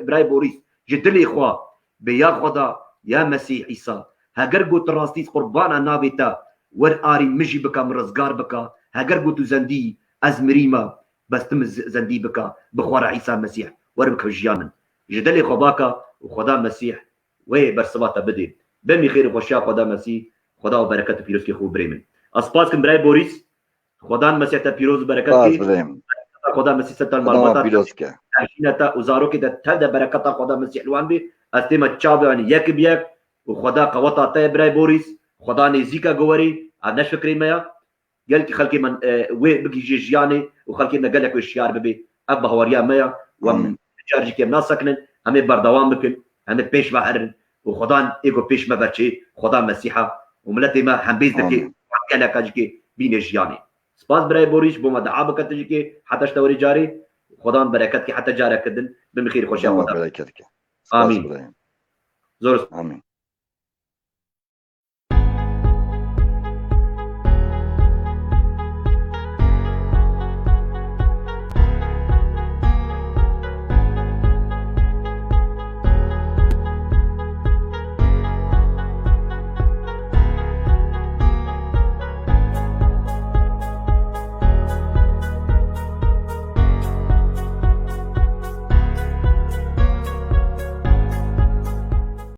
براي بوريس جد لي اخوا بيا خدا يا مسيح عيسى هاجر قلت راستيس قربانا نابتا ور آري مجي بكا مرزقار بكا هاجر قلت زندي أزمريما بس تم زندي بكا بخوار عيسى مسيح ور بكا جيانا جدلي خباكا وخدا مسيح وي برسباتا بدي بمی خیر خوشیا خدا مسیح خدا و برکت پیروز کی خوب بریم اسپاس کن برای بوریس خدا مسیح تا پیروز برکت باز کی بریم خدا مسیح ستن خدا ما مالباتا پیروز که عشينتا وزاروكي ده تل ده بركتا خدا مسيح الوان بي استيما تشاب يعني يك بيك وخدا قوتا تاي براي بوريس خدا نزيكا جواري عندناش فكري مايا قال كي خلكي من وي بقي جيجياني وخلكي من قال لك الشيار ببي ابا هوريا مايا ومن جارجي كي ناس سكنن هم بردوام بكن هم بيش بحر وخدا ايجو بيش ما برشي خدا مسيحا وملتي ما هم بيزدكي قال لك اجكي بين جياني سباس براي بوريس بوما دعابه كتجكي حتى اشتوري جاري خدا برکت کی حتی جاره کردن بمخیر خوشی خدا ما خدا برکت که سپاس آمین بریم زور آمین